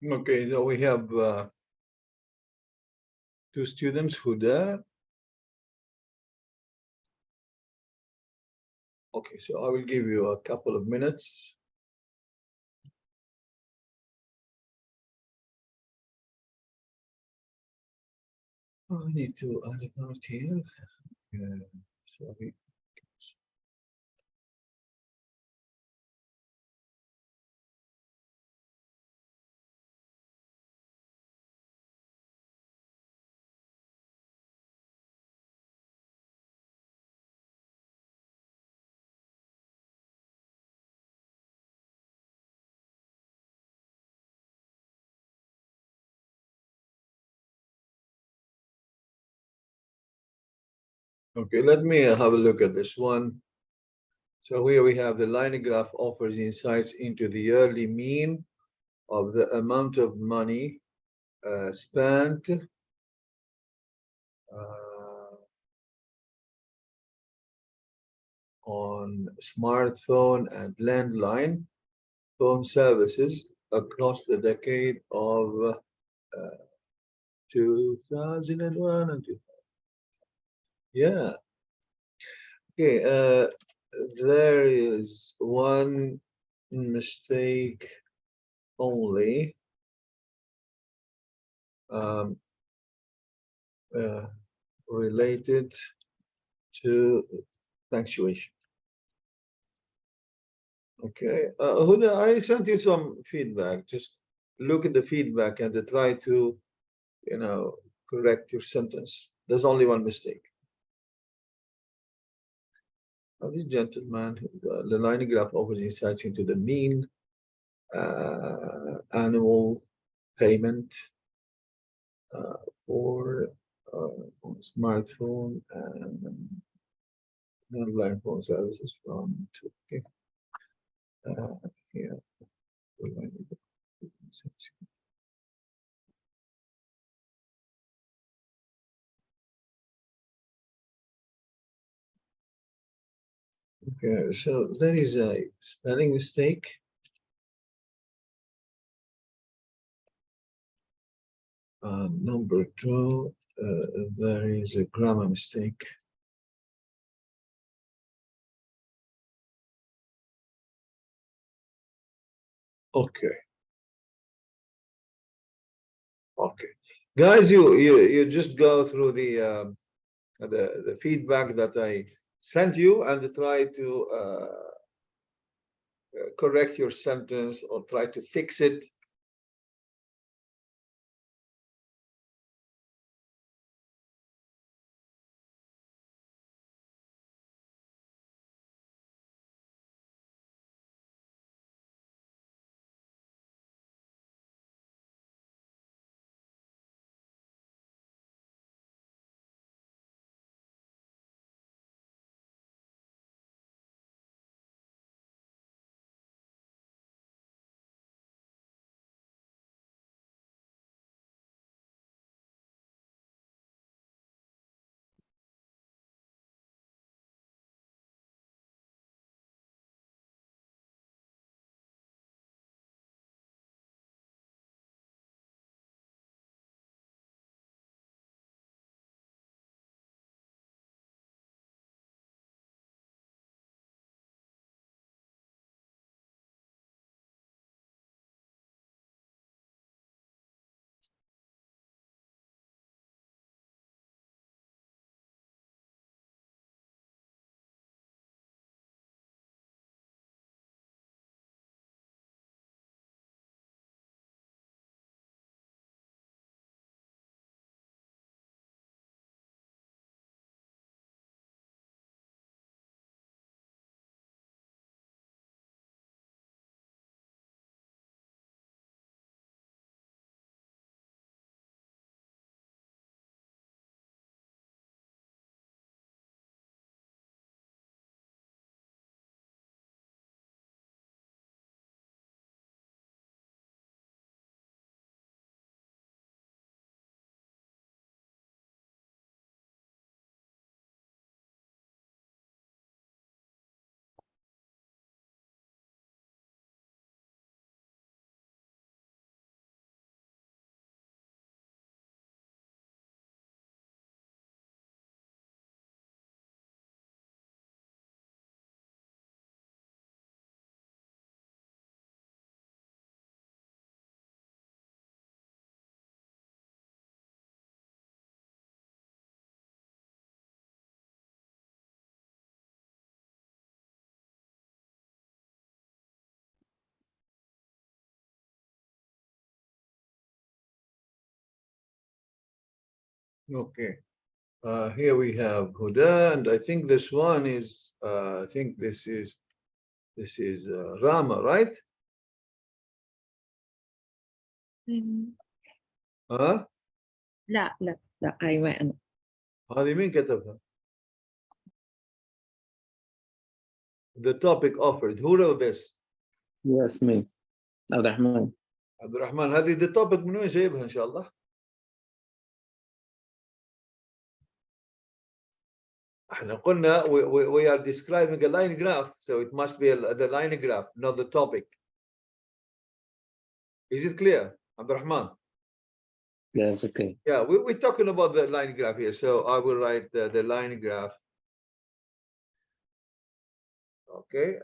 Okay, so we have two students who there. Okay, so I will give you a couple of minutes. I need to add a note here. Sorry. Okay, let me have a look at this one. So here we have the line graph offers insights into the yearly mean of the amount of money spent on smartphone and landline phone services across the decade of 2001 and 2000. Yeah. Okay. There is one mistake only. Related to punctuation. Okay, Huda, I sent you some feedback. Just look at the feedback and try to, correct your sentence. There's only one mistake. This gentleman, the line graph offers insights into the mean annual payment for smartphone and landline phone services from Turkey. Here. Okay, so there is a spelling mistake. Number two, there is a grammar mistake. Okay. Okay, guys, you just go through the feedback that I sent you and try to correct your sentence or try to fix it. Okay. Here we have Huda, and I think this one is, I think this is Rama, right? ها؟ لا لا لا أيوة أنا. هذه مين كتبها؟ The topic offered. Who wrote this? Yes, me. عبد الرحمن. عبد الرحمن. هذه the topic من وين جايبها إن شاء الله؟ احنا قلنا we are describing a line graph, so it must be the line graph, not the topic. Is it clear, عبد الرحمن? Yes, okay. Yeah, we're talking about the line graph here, so I will write the line graph. Okay,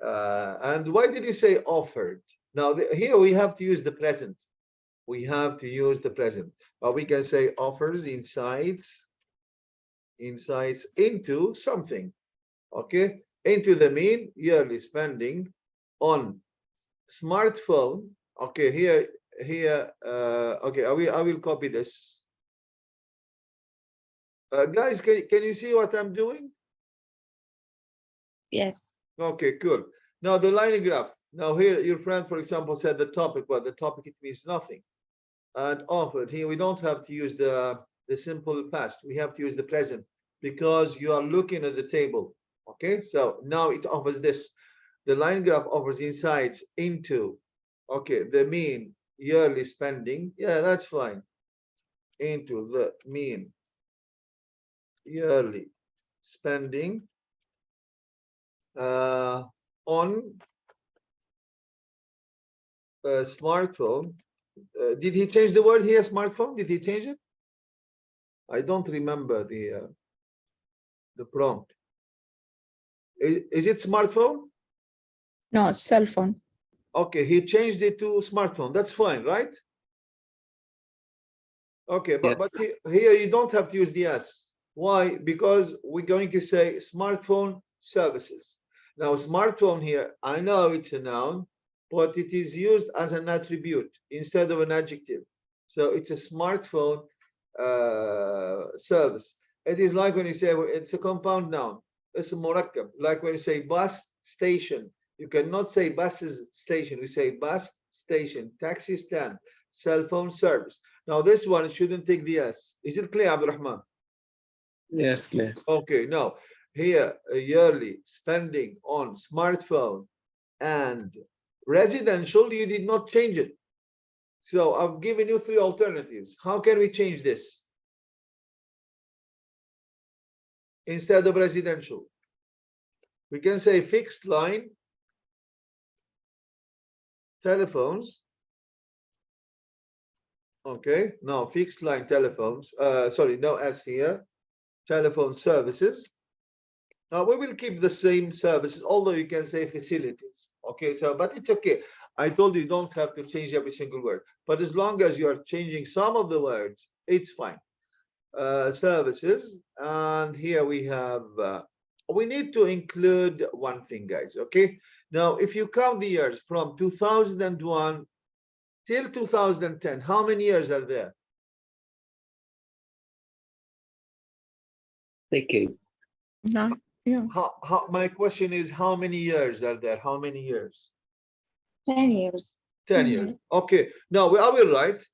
and why did you say offered? Now here we have to use the present. We have to use the present, but we can say offers insights into something. Okay, into the mean yearly spending on smartphone. Okay, here okay, I will copy this. Guys, can you see what I'm doing? Yes. Okay, cool. Now the line graph. Now here your friend, for example, said the topic, but the topic it means nothing. And offered here we don't have to use the simple past. We have to use the present because you are looking at the table. Okay, so now it offers this. The line graph offers insights into, okay, the mean yearly spending. Yeah, that's fine. Into the mean yearly spending on smartphone. Did he change the word here, smartphone? Did he change it? I don't remember the prompt. Is it smartphone? No, it's cell phone. Okay, he changed it to smartphone. That's fine, right? Okay, but Yes. here you don't have to use the S. Why? Because we're going to say smartphone services. Now, smartphone here, I know it's a noun, but it is used as an attribute instead of an adjective. So it's a smartphone service. It is like when you say it's a compound noun. It's a murakkab. Like when you say bus station, you cannot say buses station. We say bus station, taxi stand, cell phone service. Now this one shouldn't take the S. Is it clear, Abdul Rahman? Yes, clear. Okay, now here a yearly spending on smartphone and residential, you did not change it. So I've given you three alternatives. How can we change this? Instead of residential, we can say fixed line telephones. Okay, now fixed line telephones, sorry, no S here, telephone services. Now we will keep the same services, although you can say facilities. Okay, so but it's okay. I told you don't have to change every single word, but as long as you are changing some of the words, it's fine. Services, and here we have, we need to include one thing, guys. Okay, now if you count the years from 2001 till 2010, how many years are there? Decade. No, yeah. My question is, how many years are there? How many years? 10 years. 10 years. Okay, now I will write,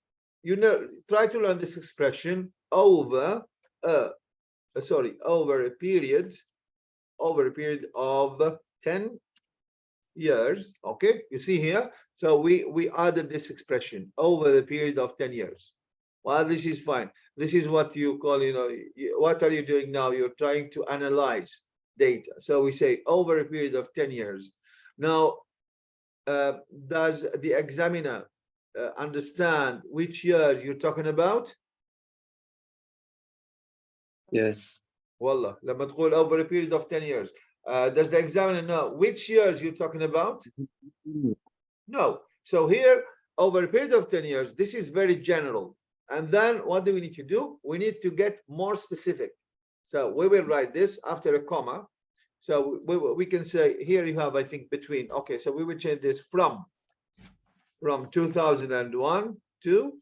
you know, try to learn this expression over over a period of 10 years. Okay, you see here, so we added this expression over the period of 10 years. Well, this is fine. This is what you call, you know, what are you doing now? You're trying to analyze data. So we say over a period of 10 years. Now, does the examiner understand which years you're talking about? Yes. Wallah, لما تقول over a period of 10 years. Does the examiner know which years you're talking about? No. So here, over a period of 10 years, this is very general. And then what do we need to do? We need to get more specific. So we will write this after a comma. So we can say here you have, I think, between. Okay, so we will change this from 2001 to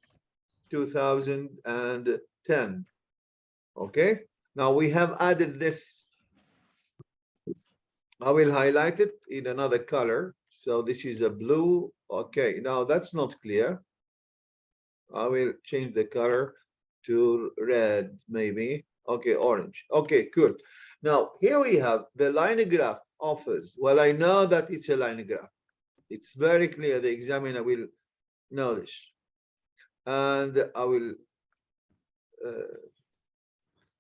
2010. Okay, now we have added this. I will highlight it in another color. So this is a blue. Okay, now that's not clear. I will change the color to red, maybe. Okay, orange. Okay, good. Now here we have the line graph offers. Well, I know that it's a line graph. It's very clear. The examiner will know this. And I will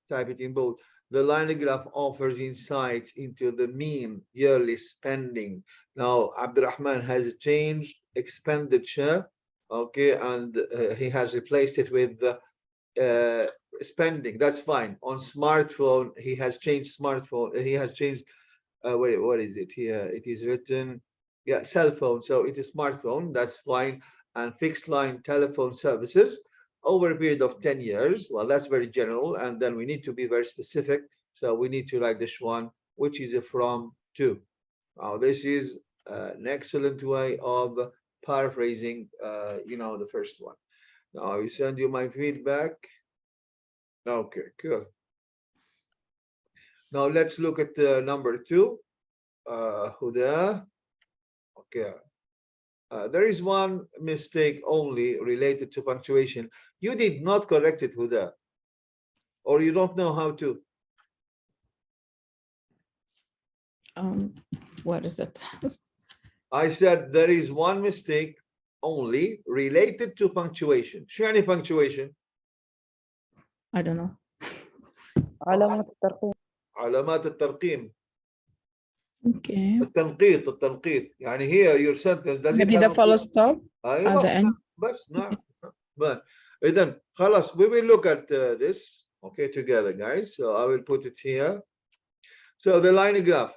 type it in bold. The line graph offers insights into the mean yearly spending. Now, Abdurrahman has changed expenditure, okay, and he has replaced it with spending. That's fine. On smartphone, he has changed smartphone. He has changed. Wait, what is it here? It is written, yeah, cell phone. So it is smartphone. That's fine. And fixed line telephone services over a period of 10 years. Well, that's very general. And then we need to be very specific. So we need to write this one, which is a from to. Now, this is an excellent way of paraphrasing, the first one. Now, I will send you my feedback. Okay, good. Now, let's look at number 2. Huda. Okay. There is one mistake only related to punctuation. You did not correct it, Huda, or you don't know how to. What is it? I said there is one mistake only related to punctuation. شو يعني punctuation? I don't know. علامات الترقيم. علامات الترقيم. Okay. التنقيط يعني here your sentence does it Maybe the have a full stop at the أيوة end. بس نعم. But إذن خلاص we will look at this okay together guys. So I will put it here. So the line graph,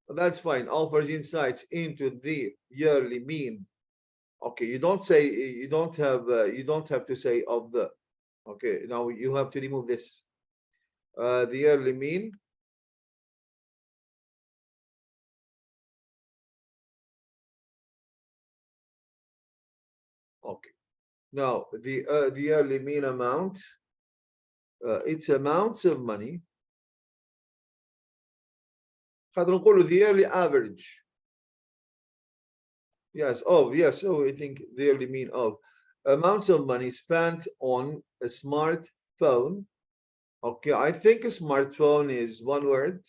that's fine, offers insights into the yearly mean. Okay, you don't have to say of the. Okay, now you have to remove this. The yearly mean. Okay, now the yearly mean amount. It's amounts of money. خلينا نقول the yearly average. Yes, yes, so I think the yearly mean of amounts of money spent on a smartphone. Okay, I think a smartphone is one word.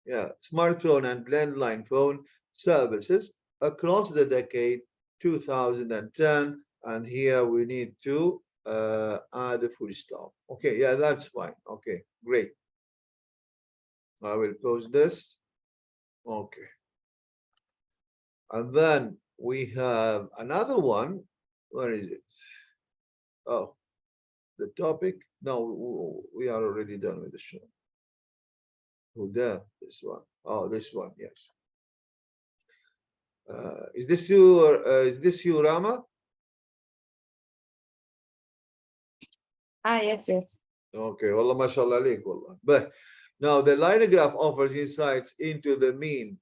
Yeah, smartphone and landline phone services across the decade 2010, and here we need to add a full stop. Okay, yeah, that's fine. Okay, great. I will close this. Okay. And then we have another one. Where is it? Oh, the topic. No, we are already done with the show. Huda, this one. Oh, this one, yes. Is this you, Rama? Yes, yes. Okay, wallah, mashallah alayk, wallah. But now the line graph offers insights into the mean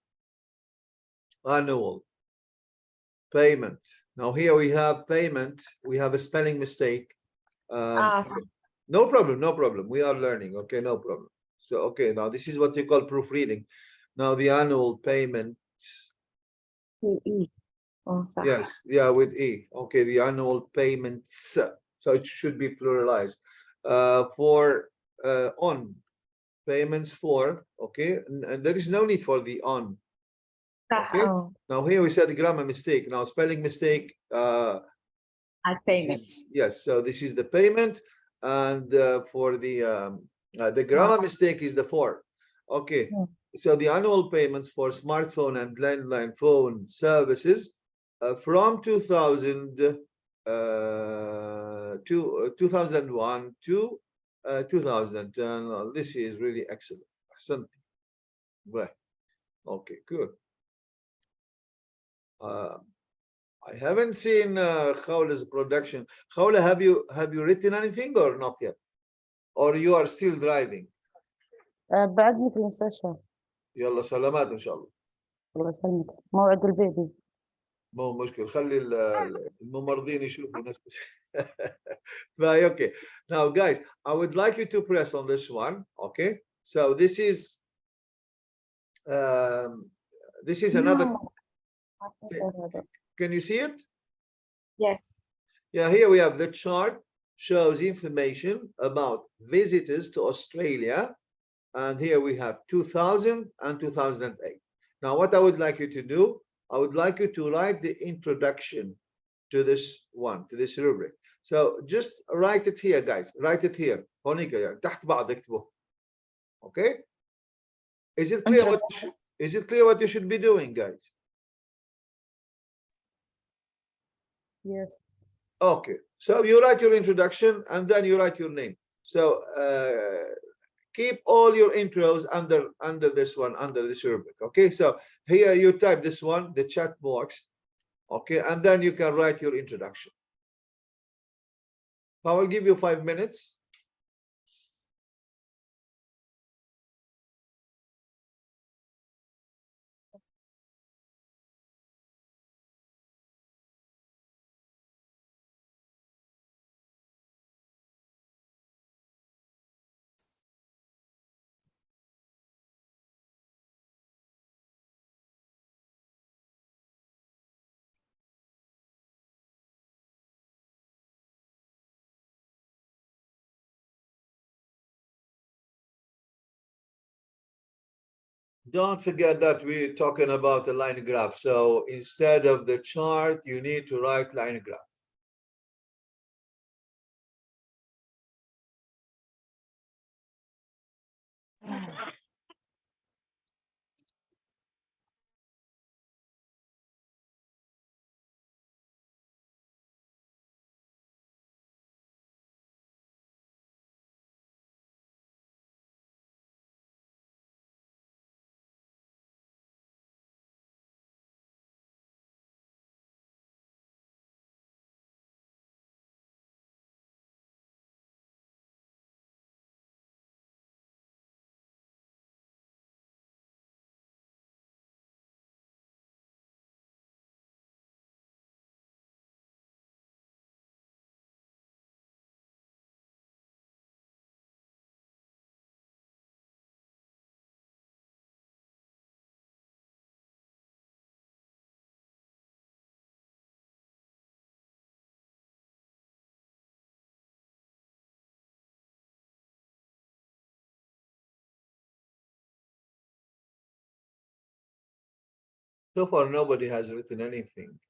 annual payment. Now here we have payment. We have a spelling mistake. No problem, no problem. We are learning. Okay, no problem. So, okay, now this is what you call proofreading. Now the annual payment. Yes, yeah, with E. Okay, the annual payments. So it should be pluralized. For on payments for, okay, and there is no need for the on. Okay. Now here we said grammar mistake. Now spelling mistake. Payment. Yes, so this is the payment, and for the grammar mistake is the for. Okay, so the annual payments for smartphone and landline phone services from 2000 to 2001 to 2010. This is really excellent. Something. Right. Okay, good. I haven't seen Khawla's production. Khawla, have you written anything or not yet? Or you are still driving? بعدني في المستشفى. يلا سلامات إن شاء الله. الله يسلمك. موعد البيبي. مو مشكل، خلي الممرضين يشوفوا نفسهم. Right, okay. Now, guys, I would like you to press on this one. Okay. So this is another. No. Can you see it? Yes. Yeah, here we have the chart shows information about visitors to Australia. And here we have 2000 and 2008. Now, what I would like you to do, I would like you to write the introduction to this one, to this rubric. So just write it here, guys. Write it here. هونيك يعني تحت بعض اكتبه. Okay? Is it clear what you should be doing, guys? Yes. Okay. So you write your introduction and then you write your name. So keep all your intros under this one, under this rubric. Okay, so here you type this one, the chat box. Okay, and then you can write your introduction. I will give you 5 minutes. Don't forget that we're talking about a line graph. So instead of the chart, you need to write line graph. So far, nobody has written anything.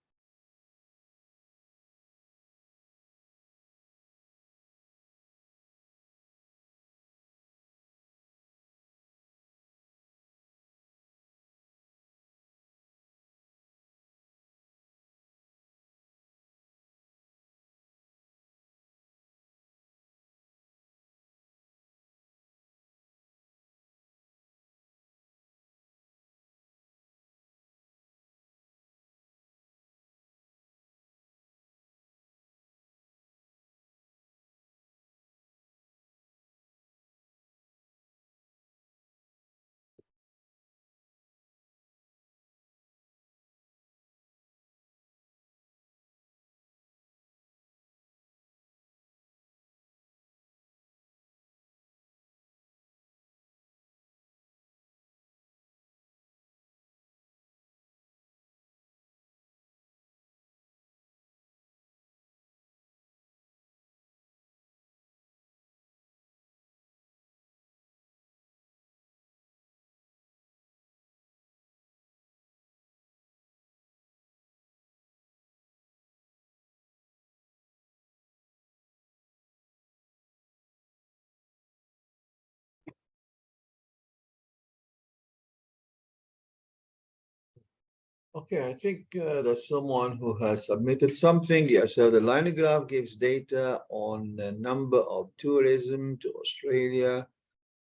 Okay, I think there's someone who has submitted something. Yeah, so the line graph gives data on the number of tourism to Australia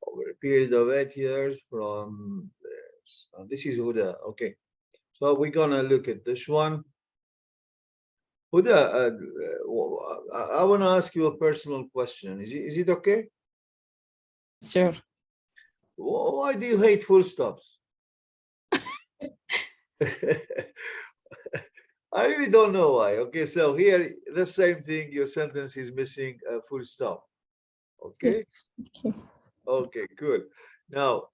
over a period of 8 years from this. This is Huda. Okay, so we're gonna look at this one. Huda, I want to ask you a personal question. Is it okay? Sure. Why do you hate full stops? I really don't know why. Okay, so here the same thing. Your sentence is missing a full stop. Okay. Yes. Okay. Okay, good. Now,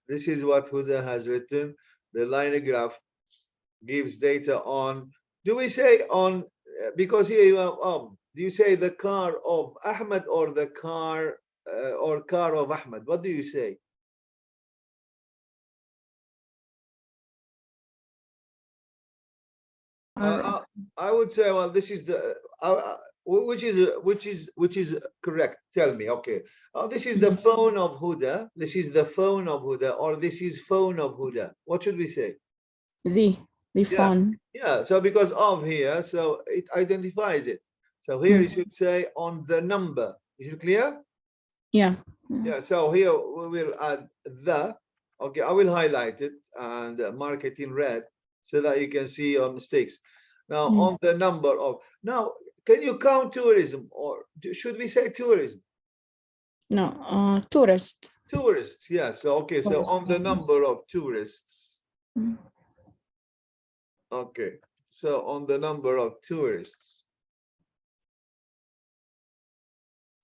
this is what Huda has written. The line graph gives data on. Do we say on? Because here you have do you say the car of Ahmed or the car of Ahmed? What do you say? I would say, well, this is the which is correct. Tell me, okay. This is the phone of Huda. This is the phone of Huda, or this is phone of Huda. What should we say? The phone. Yeah. So because of here, so it identifies it. So here you should say on the number. Is it clear? Yeah. Yeah. So here we will add the. Okay, I will highlight it and mark it in red so that you can see your mistakes. Now, on the number of, now, can you count tourism, or should we say tourism? No, tourist. Tourists, yes. So, okay, so Tourist, on the number of tourists. Okay, so on the number of tourists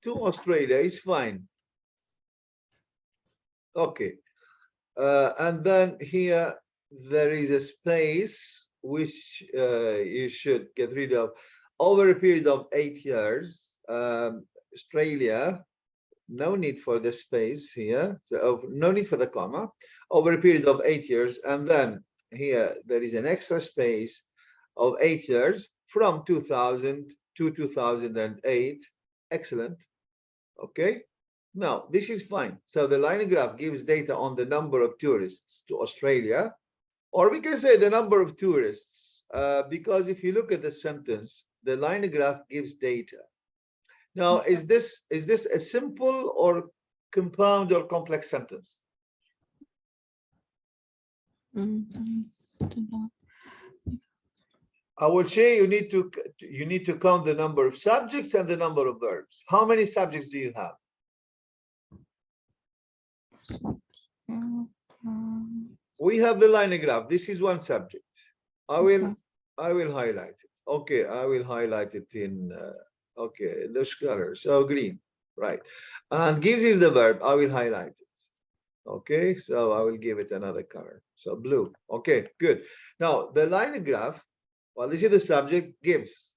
to Australia is fine. Okay, and then here there is a space which you should get rid of. Over a period of 8 years, Australia, no need for the space here, so no need for the comma, over a period of 8 years, and then here there is an extra space of 8 years from 2000 to 2008. Excellent. Okay. Now, this is fine. So the line graph gives data on the number of tourists to Australia, or we can say the number of tourists, because if you look at the sentence, the line graph gives data. Now, is this a simple or compound or complex sentence? I will say you need to count the number of subjects and the number of verbs. How many subjects do you have? We have the line graph. This is one subject. I will highlight it. Okay, I will highlight it in okay, this color. So green, right? And gives is the verb. I will highlight it. Okay, so I will give it another color. So blue. Okay, good. Now the line graph, well, this is the subject, gives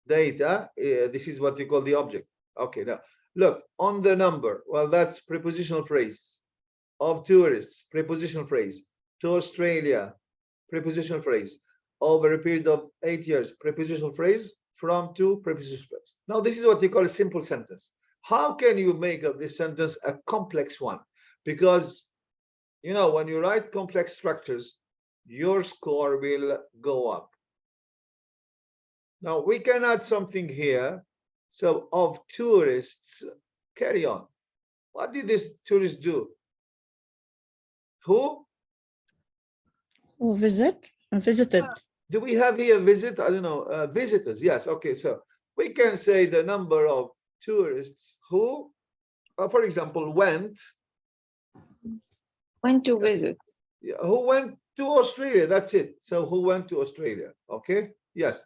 data. This is what you call the object. Okay, now look on the number. Well, that's prepositional phrase. Of tourists, prepositional phrase. To Australia, prepositional phrase. Over a period of 8 years, prepositional phrase. From to, prepositional phrase. Now this is what you call a simple sentence. How can you make of this sentence a complex one? Because you know, when you write complex structures, your score will go up. Now we can add something here. So of tourists, carry on. What did this tourist do? Who visited. Do we have here visit? I don't know. Visitors. Yes. Okay. So we can say the number of tourists who, for example, went to visit. Yeah, who went to Australia. That's it. So who went to Australia? Okay. Yes.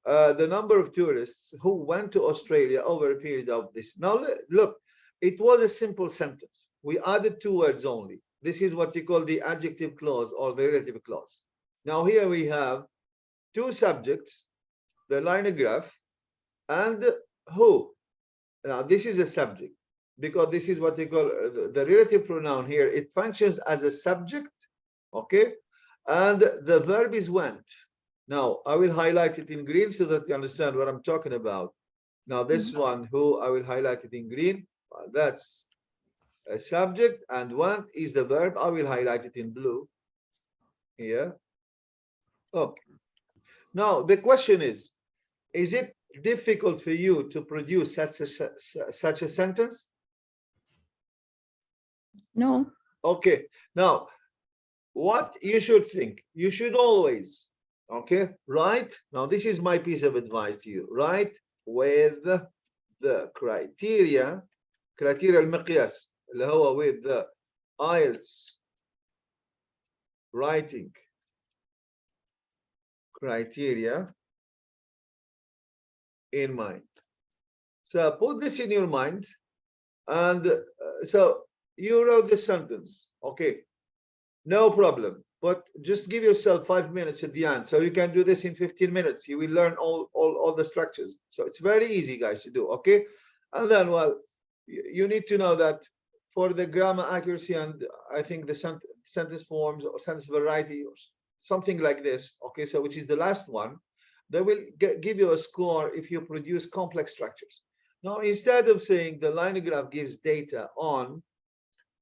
The number of tourists who went to Australia over a period of this. Now look, it was a simple sentence. We added 2 words only. This is what you call the adjective clause or the relative clause. Now here we have 2 subjects, the line graph, and who. Now this is a subject because this is what you call the relative pronoun here. It functions as a subject, okay? And the verb is went. Now I will highlight it in green so that you understand what I'm talking about. Now this one, who, I will highlight it in green. Well, that's a subject, and went is the verb. I will highlight it in blue here. Okay. Now the question is it difficult for you to produce such a sentence? No. Okay. Now, what you should think, you should always, okay, write. Now this is my piece of advice to you. Write with the criteria المقياس اللي هو with the IELTS writing criteria in mind. So put this in your mind, and so you wrote this sentence, okay, no problem, but just give yourself 5 minutes at the end, so you can do this in 15 minutes. You will learn all the structures, so it's very easy, guys, to do. Okay, and then, well, you need to know that for the grammar accuracy, and I think the sentence forms or sentence variety or something like this, okay, so which is the last one, they will give you a score if you produce complex structures. Now, instead of saying the line graph gives data on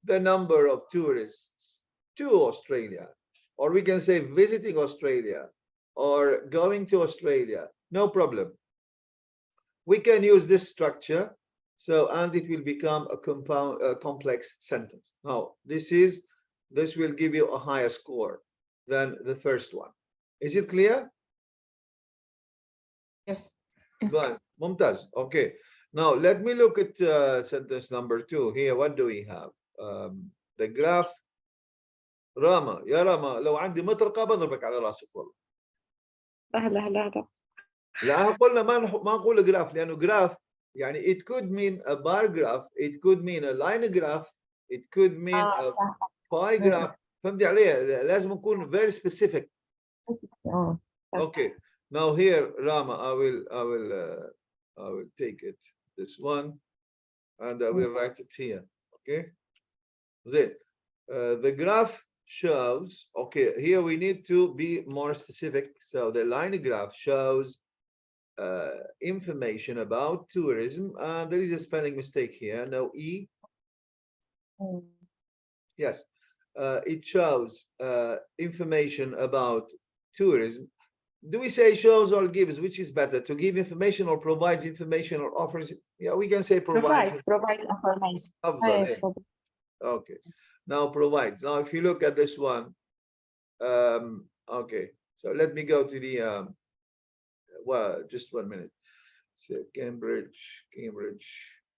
the number of tourists to Australia, or we can say visiting Australia or going to Australia, no problem. We can use this structure, so, and it will become a complex sentence. Now, this will give you a higher score than the first one. Is it clear? Yes. Good. Mumtaz. Okay. Now let me look at sentence number 2 here. What do we have? The graph. راما يا راما لو عندي مطرقة بضربك على راسك والله. لا. لا قلنا ما نقول جراف لأنه جراف يعني it could mean a bar graph, it could mean a line graph, it could mean a pie graph. فهمتي علي؟ لازم نكون very specific. Okay. Now here, Rama, I will take it this one, and I will write it here. Okay. Then the graph shows. Okay, here we need to be more specific. So the line graph shows information about tourism, and there is a spelling mistake here. No E. Yes, it shows information about tourism. Do we say shows or gives? Which is better, to give information or provides information or offers? Yeah, we can say provides. Provide information. Okay, now provides. Now, if you look at this one, okay, so let me go to the, well, just 1 minute. So Cambridge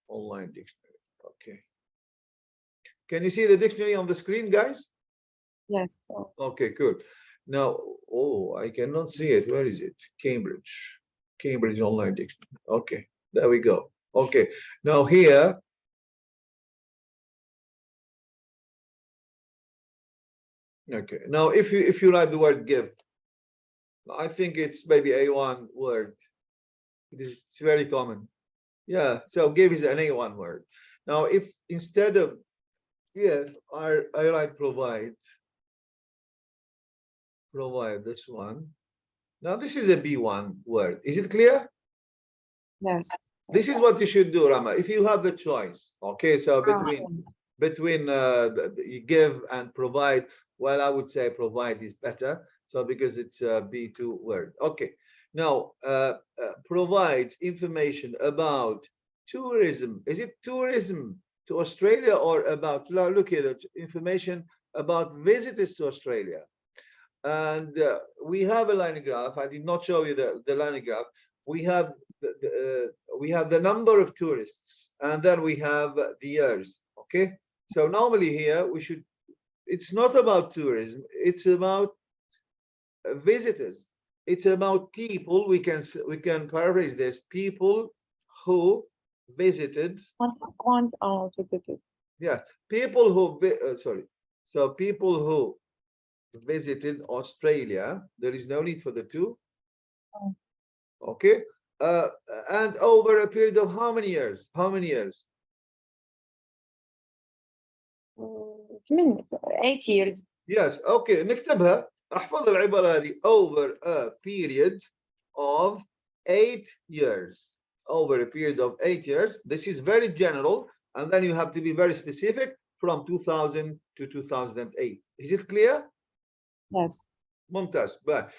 online dictionary. Okay. Can you see the dictionary on the screen, guys? Yes. Okay, good. Now, oh, I cannot see it. Where is it? Cambridge online dictionary. Okay, there we go. Okay, now here, okay, now if you write the word give, I think it's maybe A1 word. It's very common. Yeah, so give is an A1 word. Now, if instead of give, I write provide this one. Now this is a B1 word. Is it clear? Yes. This is what you should do, Rama, if you have the choice. Okay, so between give and provide, well, I would say provide is better. So because it's a B2 word. Okay, now provides information about tourism. Is it tourism to Australia or about, look here, the information about visitors to Australia? And we have a line graph. I did not show you the line graph. We have the number of tourists, and then we have the years. Okay, so normally here it's not about tourism, it's about visitors, it's about people. We can paraphrase this: people who visited. Yeah, people who so people who visited Australia. There is no need for the two. Okay, and over a period of how many years? 8 years. Yes. Okay, نكتبها. احفظ العبارة هذه. Over a period of 8 years. Over a period of 8 years. This is very general, and then you have to be very specific from 2000 to 2008. Is it clear? Yes. Mumtaz. But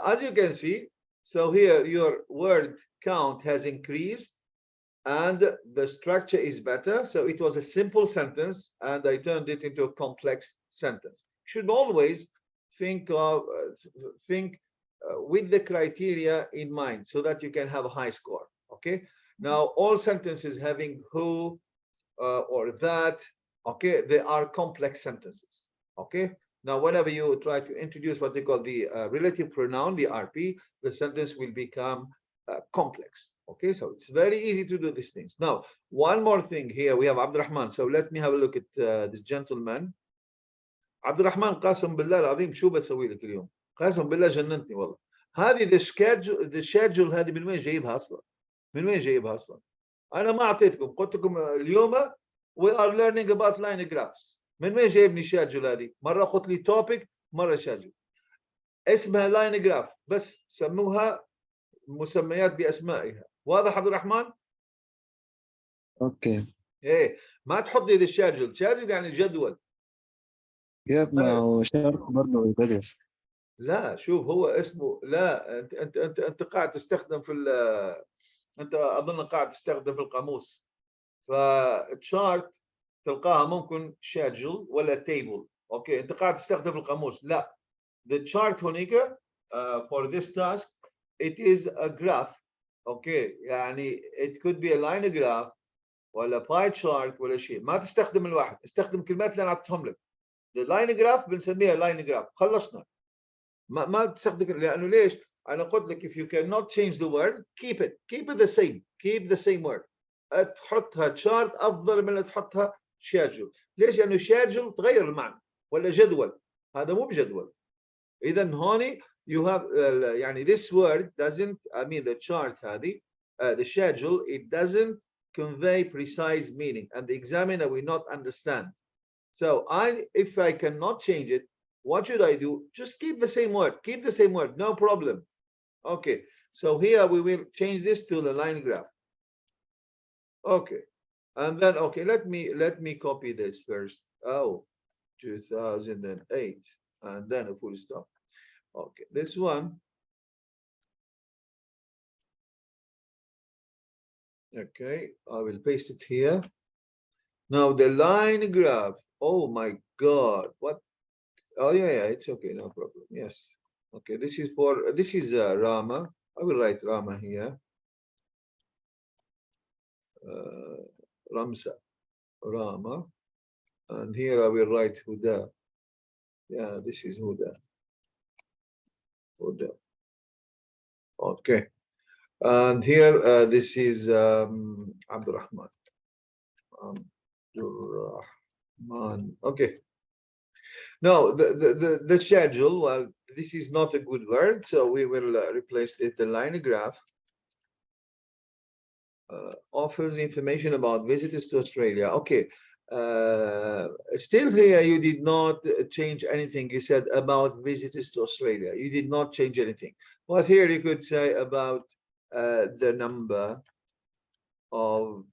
as you can see, so here your word count has increased and the structure is better. So it was a simple sentence and I turned it into a complex sentence. You should always think with the criteria in mind so that you can have a high score. Okay. Now all sentences having who or that, okay, they are complex sentences. Okay. Now, whenever you try to introduce what they call the relative pronoun, the RP, the sentence will become complex. Okay, so it's very easy to do these things. Now, one more thing here, we have Abdurrahman. So let me have a look at this gentleman. Abdurrahman, قاسم بالله العظيم شو بتسوي لك اليوم؟ قاسم بالله جننتني والله. هذه the schedule هذه من وين جايبها اصلا؟ من وين جايبها اصلا؟ انا ما اعطيتكم، قلت لكم اليوم we are learning about line graphs. من وين جايبني schedule هذه؟ مره قلت لي topic، مره schedule. اسمها line graph، بس سموها مسميات باسمائها. واضح عبد الرحمن؟ اوكي. ايه ما تحط لي الشاجل، شاجل يعني جدول. يب ما هو شرط برضه الجدول. لا شوف هو اسمه، لا انت قاعد تستخدم في انت اظن قاعد تستخدم في القاموس. فتشارت تلقاها ممكن شاجل ولا تيبل. اوكي انت قاعد تستخدم في القاموس. لا the chart هناك for this task it is a graph. اوكي يعني it could be a line graph ولا باي تشارت ولا شيء. ما تستخدم الواحد، استخدم كلمات اللي انا اعطيتهم لك. اللاين جراف بنسميها لاين جراف. خلصنا. ما تستخدم، لانه ليش؟ انا قلت لك if you cannot change the word keep it the same. keep the same word. تحطها تشارت افضل من تحطها schedule. ليش؟ لانه schedule تغير المعنى، ولا جدول. هذا مو بجدول. اذا هون you have يعني this word doesn't, I mean the chart هذه the schedule, it doesn't convey precise meaning and the examiner will not understand. So if I cannot change it, what should I do? Just keep the same word, no problem. Okay, so here we will change this to the line graph. Okay, and then okay, let me copy this first. Oh, 2008, and then a full stop. Okay, this one. Okay, I will paste it here. Now the line graph. Oh my God! What? Oh yeah, it's okay, no problem. Yes. Okay, this is Rama. I will write Rama here. Ramsa, Rama, and here I will write Huda. Yeah, this is Huda. Huda. Okay, and here this is Abdurrahman. Abdurrahman. Okay. Now the schedule, well, this is not a good word, so we will replace it. The line graph offers information about visitors to Australia. Okay, still here you did not change anything. You said about visitors to Australia. You did not change anything. But here you could say about the number of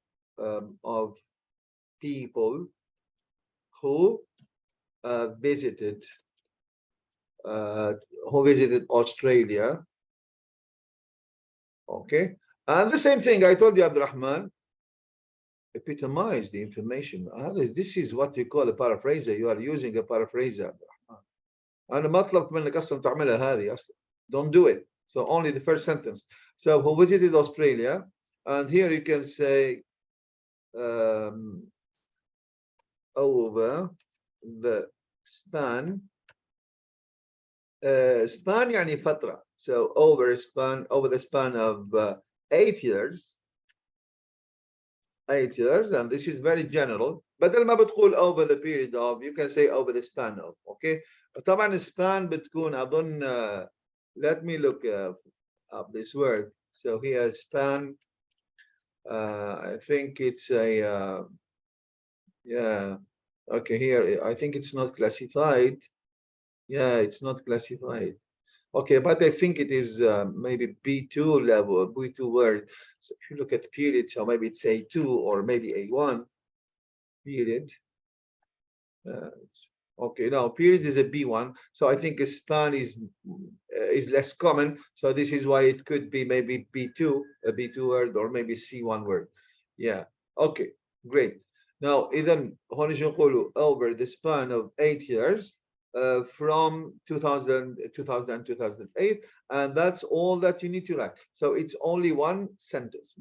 people who visited Australia. Okay, and the same thing I told you, Abdurrahman, epitomize the information. This is what you call a paraphraser. You are using a paraphraser, Abdurrahman. أنا ما طلبت منك أصلا تعملها هذه أصلا. Don't do it. So only the first sentence. So who visited Australia, and here you can say over the span. Span يعني فترة. So over the span of 8 years. 8 years, and this is very general. بدل ما بتقول over the period of, you can say over the span of. Okay. طبعا span بتكون أظن let me look up this word. So here span, I think it's a yeah. Okay, here I think it's not classified. Yeah, it's not classified. Okay, but I think it is maybe B2 level, B2 word. So if you look at period, so maybe it's A2 or maybe A1 period. Okay, now period is a B1. So I think a span is less common. So this is why it could be maybe B2, a B2 word, or maybe C1 word. Yeah. Okay, great. Now, إذن هون نقول over the span of 8 years. From 2000 and 2008, and that's all that you need to write. So it's only one sentence.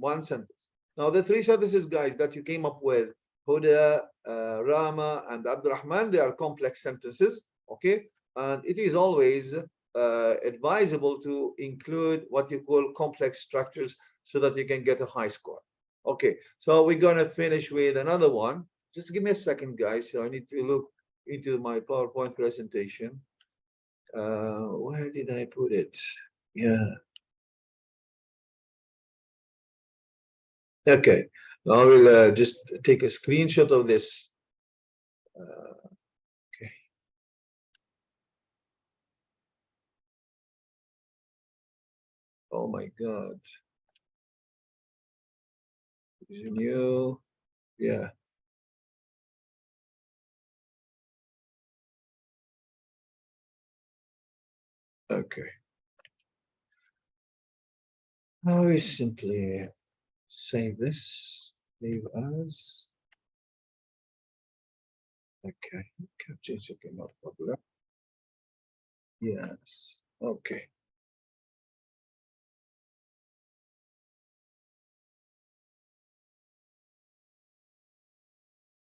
Now the 3 sentences, guys, that you came up with, Huda, Rama, and Abdurrahman, they are complex sentences. Okay, and it is always advisable to include what you call complex structures so that you can get a high score. Okay, so we're gonna finish with another one. Just give me a second, guys. So I need to look into my PowerPoint presentation. Where did I put it? Yeah. Okay, I will just take a screenshot of this. Okay. Oh my God. Is it new? Yeah. Okay. Now we simply save this, leave as. Okay, capture is okay, not popular. Yes, okay.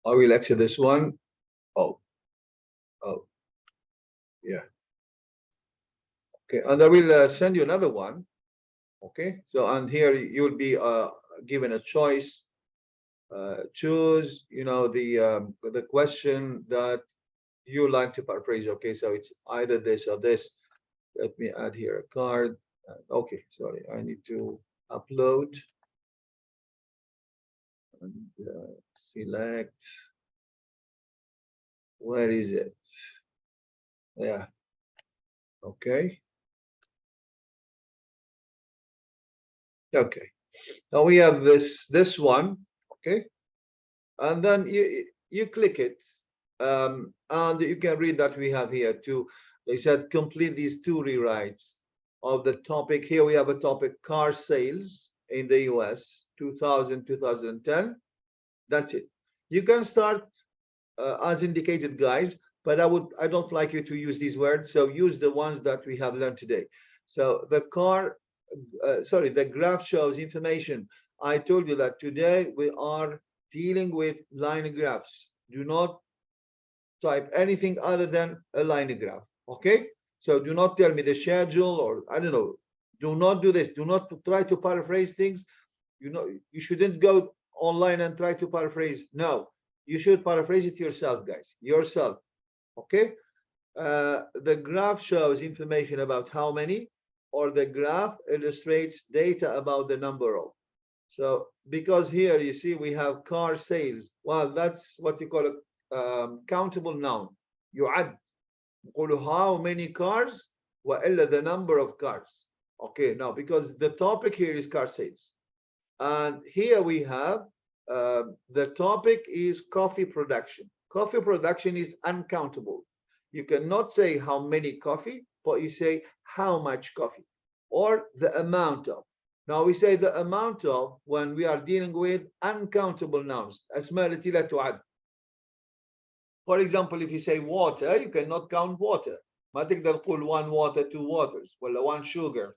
I will exit this one. Oh, yeah. Okay, and I will send you another one. Okay, so and here you'll be given a choice. Choose, the question that you like to paraphrase. Okay, so it's either this or this. Let me add here a card. Okay, sorry, I need to upload and select. Where is it? Yeah. Okay. Okay. Now we have this one. Okay, and then you click it, and you can read that we have here too. They said complete these two rewrites of the topic. Here we have a topic: car sales in the US 2000-2010. That's it. You can start as indicated, guys, but I don't like you to use these words, so use the ones that we have learned today. So the the graph shows information. I told you that today we are dealing with line graphs. Do not type anything other than a line graph. Okay, so do not tell me the schedule, or I don't know. Do not do this. Do not try to paraphrase things. You shouldn't go online and try to paraphrase. No, you should paraphrase it yourself, guys, yourself. Okay, the graph shows information about how many, or the graph illustrates data about the number of. So because here you see we have car sales. Well, that's what you call a countable noun. يعد. نقول how many cars وإلا the number of cars. Okay, now because the topic here is car sales, and here we have the topic is coffee production. Coffee production is uncountable. You cannot say how many coffee, but you say how much coffee, or the amount of. Now we say the amount of when we are dealing with uncountable nouns. أسماء التي لا تعد. For example, if you say water, you cannot count water. ما تقدر تقول one water, two waters, ولا one sugar,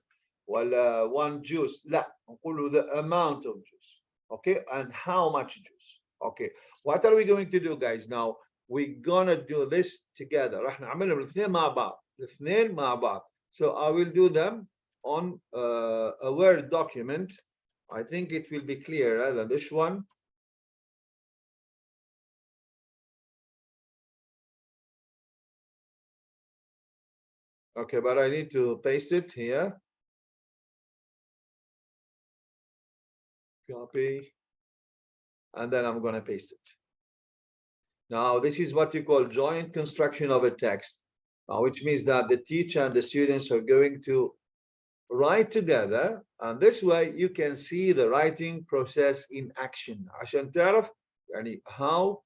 ولا one juice. لا، نقول the amount of juice. Okay, and how much juice. Okay, what are we going to do, guys? Now we're gonna do this together. راح نعملهم الاثنين مع بعض. الاثنين مع بعض. So I will do them on a Word document. I think it will be clearer than this one. Okay, but I need to paste it here. Copy. And then I'm going to paste it. Now, this is what you call joint construction of a text, which means that the teacher and the students are going to write together, and this way you can see the writing process in action. عشان تعرف يعني how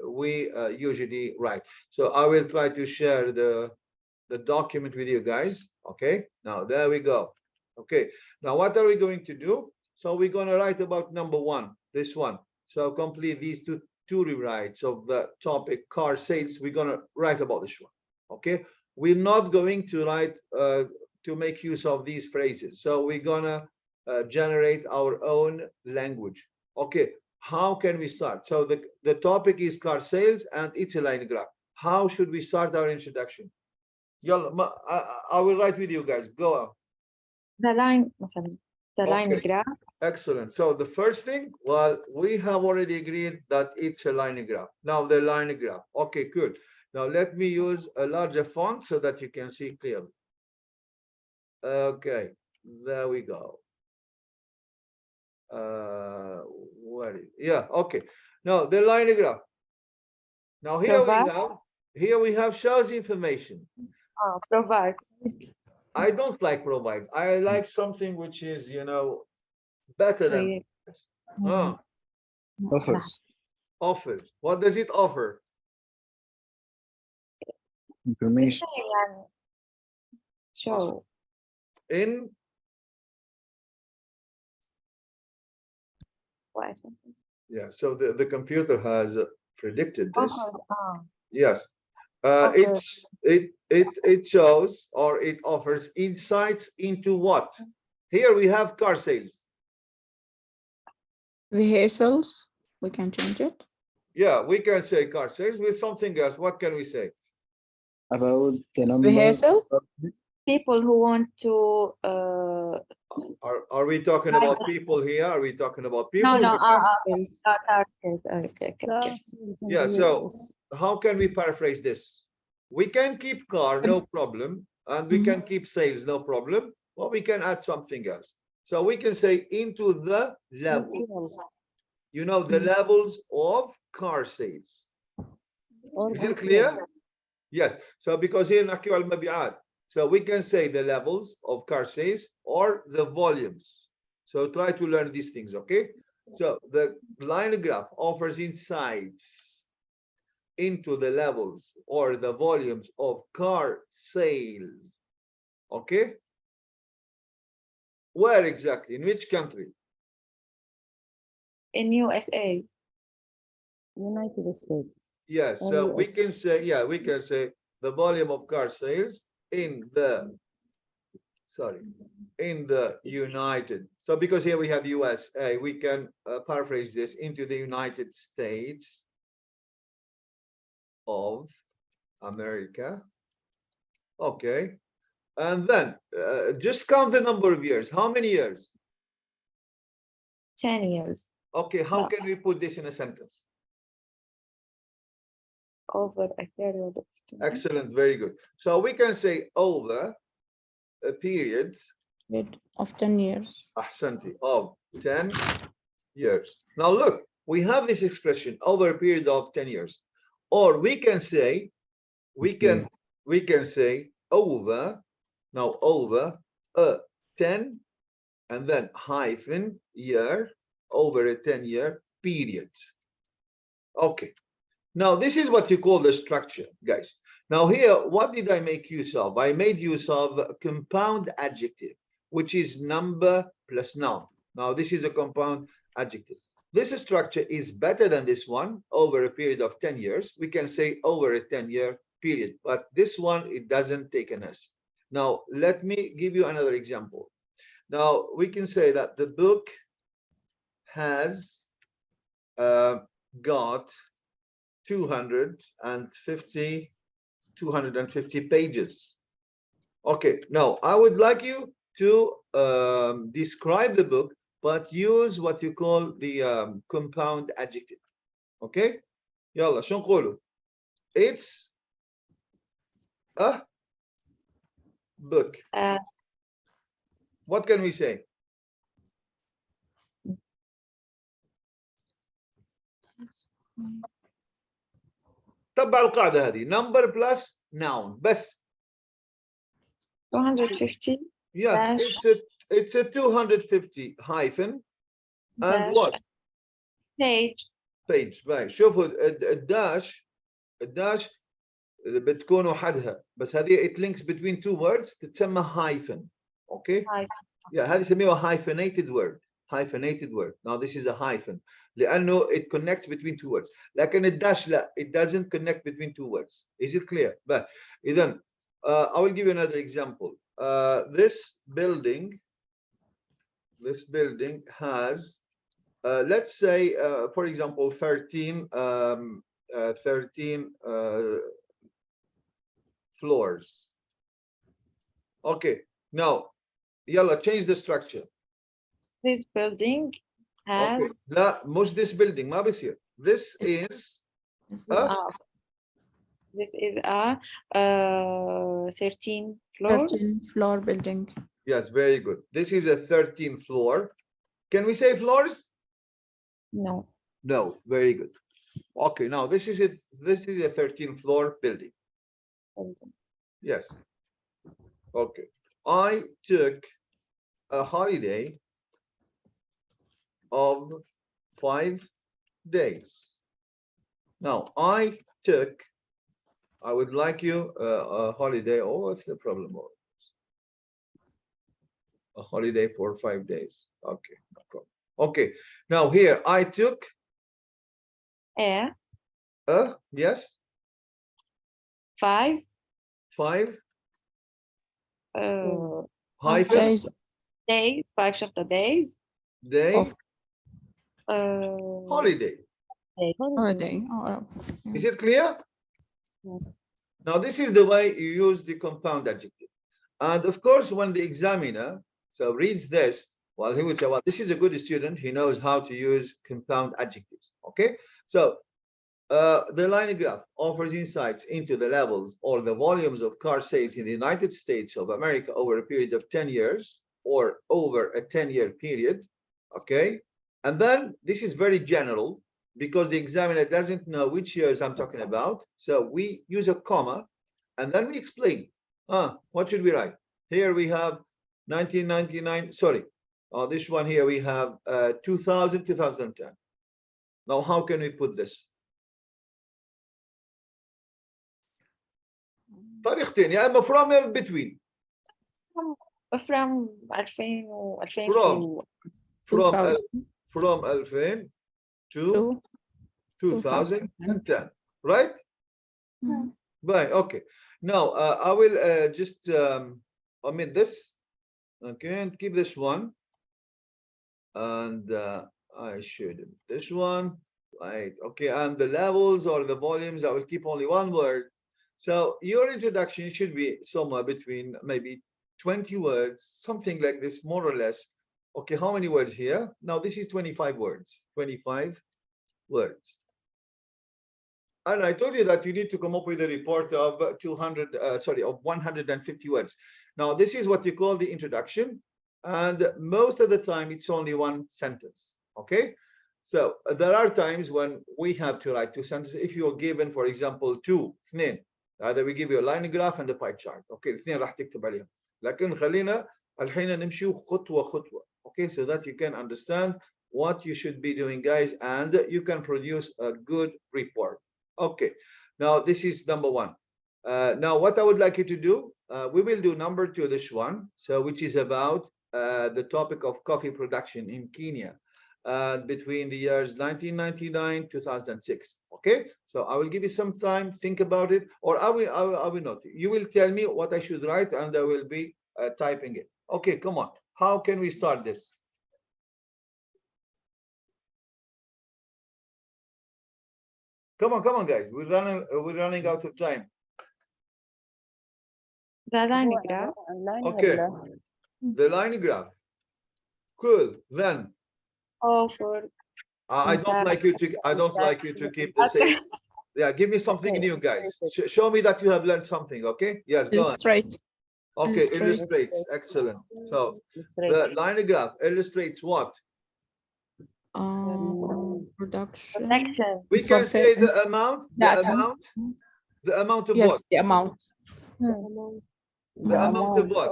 we usually write. So I will try to share the document with you guys. Okay, now there we go. Okay, now what are we going to do? So we're going to write about number one, this one. So complete these two rewrites of the topic car sales. We're going to write about this one. Okay, we're not going to write to make use of these phrases. So we're gonna generate our own language. Okay, how can we start? So the topic is car sales and it's a line graph. how should we start our introduction? يلا I will write with you guys. Go on. The line مثلا the line Okay. graph. Excellent. So the first thing, well, we have already agreed that it's a line graph. Now the line graph. Okay, good. Now let me use a larger font so that you can see clearly. Okay, there we go. Where is, yeah, okay. Now the line graph. Now here we have shows information. Oh, provides. I don't like provides. I like something which is, you know, better than Mm. Offers. offers. What does it offer? Information. يعني show. In What? yeah, so the computer has predicted this. Oh, Yes. Okay. It shows or it offers insights into what? Here we have car sales. Vehicles, we can change it. Yeah, we can say car sales with something else. What can we say? About the number. Vehicle, people who want to Are we talking about people here? Are we talking about people? no car sales. car sales. Okay. Yeah, so how can we paraphrase this? We can keep car, no problem, and we can keep sales, no problem, or we can add something else. So we can say into the levels. You know, the levels of car sales. Is it clear? Yes. So because here نحكي على المبيعات. So we can say the levels of car sales or the volumes. So try to learn these things, okay? So the line graph offers insights into the levels or the volumes of car sales. Okay? Where exactly? In which country? In USA. United States. Yes, so we can say, yeah, we can say the volume of car sales in the, sorry, in the United. So because here we have USA, we can paraphrase this into the United States of America. Okay. And then just count the number of years. How many years? 10 years. Okay, how No. can we put this in a sentence? Over a period of time. Excellent, very good. So we can say over a period Of 10 years. أحسنتي, of 10 years. Now look, we have this expression over a period of 10 years. Or we can say, we can say over, now over a 10 and then hyphen year, over a 10-year period. Okay. Now this is what you call the structure, guys. Now here, what did I make use of? I made use of a compound adjective, which is number plus noun. Now this is a compound adjective. This structure is better than this one over a period of 10 years. We can say over a 10-year period, but this one, it doesn't take an S. Now, let me give you another example. Now, we can say that the book has got 250 pages. Okay, now I would like you to describe the book, but use what you call the compound adjective. Okay? يلا شو نقوله? It's a book. What can we say? تبع القاعدة هذه number plus noun بس. 250. Yeah, dash, it's a 250 hyphen and dash, what? page. Right. شوفوا الداش بتكون وحدها بس هذه it links between two words تتسمى hyphen. Okay? Hyphen. Yeah, هذه يسميها hyphenated word. Hyphenated word. Now this is a hyphen. لأنه it connects between two words. لكن الداش لا, it doesn't connect between two words. Is it clear? But إذن I will give you another example. This building has let's say for example 13 floors. Okay, now, yalla, change the structure. This building has Okay, لا مش this building ما بصير. This is This is uh, this is a 13 floor. 13 floor building. yes, very good. This is a 13th floor. Can we say floors? No. No, very good. Okay, now this is it. This is a 13th floor building. building. Yes. Okay. I took a holiday of 5 days. Now I took, I would like you a holiday. Oh, what's the problem? A holiday for 5 days. Okay, no problem. Okay, now here I took yes, 5 5 half hyphen Days days, 5 shorter days. day of holiday. holiday. Is it clear? Yes. Now this is the way you use the compound adjective. And of course, when the examiner reads this, well, he would say, well, this is a good student. He knows how to use compound adjectives. Okay, so the line graph offers insights into the levels or the volumes of car sales in the United States of America over a period of 10 years or over a 10-year period. Okay, and then this is very general because the examiner doesn't know which years I'm talking about. So we use a comma and then we explain. What should we write? Here we have 1999, sorry. This one here we have 2000, 2010. Now, how can we put this? طريقتين يا اما from or between. From 2000 و 2000 From 2000 from 2000 to to 2010, right? Mhm. Right. Okay. Now I will just omit this. Okay, and keep this one, and I should this one. Right. Okay, and the levels or the volumes, I will keep only one word. So your introduction should be somewhere between maybe 20 words, something like this, more or less. Okay, how many words here? Now this is 25 words, 25 words. And I told you that you need to come up with a report of 150 words. Now this is what you call the introduction. And most of the time it's only one sentence, okay? So there are times when we have to write 2 sentences. If you're given, for example, 2 اثنين, either we give you a line graph and a pie chart. Okay, الاثنين راح تكتب عليهم. لكن خلينا الحين نمشي خطوة خطوة. Okay, so that you can understand what you should be doing, guys, and you can produce a good report. Okay, now this is number 1. Now what I would like you to do, we will do number 2, this one, so which is about the topic of coffee production in Kenya. Between the years 1999 2006. Okay, so I will give you some time, think about it, or I will not. You will tell me what I should write and I will be typing it. Okay, come on, how can we start this? Come on guys, we're running out of time. The line graph. Okay, the line graph. Cool. Then Offer. I don't like you to keep the same. Yeah, give me something new, guys. Show me that you have learned something. Okay, yes, go on. Illustrate. Okay, illustrates. Excellent. So the line graph illustrates what? Production. We can say the amount, the amount of Yes, what? the amount. The amount of what?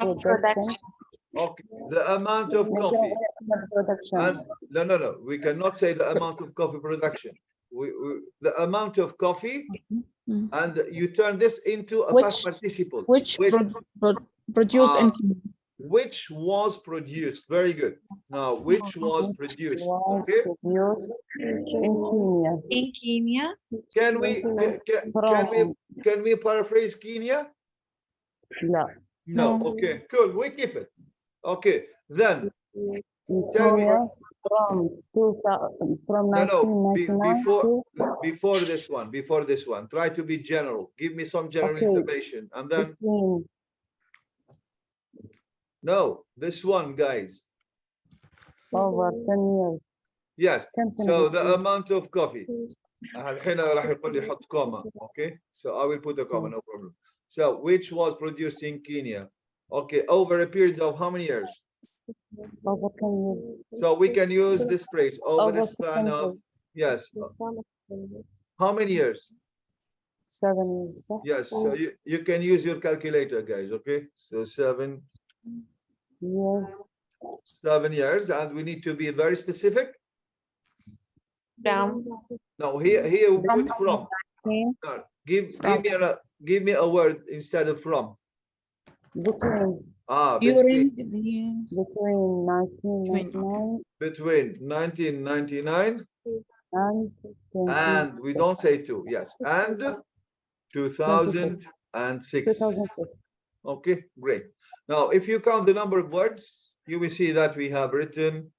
Of production. Okay, the amount of coffee. And no, we cannot say the amount of coffee production. The amount of coffee, and you turn this into a past participle. Which produced in Kenya. Which was produced. Very good. Now, which was produced. Okay. In Kenya. Can we paraphrase Kenya? No. Okay. Cool. We keep it. Okay. Then tell me. from 2000, from No, 1999 before this one, before this one. Try to be general. Give me some general Okay. information, and then between no, this one, guys. over 10 years. Yes. كم سنة So the between؟ amount of coffee. الحين راح يقول لي حط comma. Okay. So I will put a comma, no problem. So which was produced in Kenya? Okay. Over a period of how many years? over 10 years. So we can use this phrase over the Over span 7 of, years. yes. How many years? 7 years. صح؟ Yes. So you can use your calculator, guys. Okay. So 7 years. and we need to be very specific. From. No, here we put from. Between No, give me a word instead of from. between During Between, the between 1999 between 1999 and 20, and we don't say two, yes, and 2006. 2006. Okay, great. Now, if you count the number of words, you will see that we have written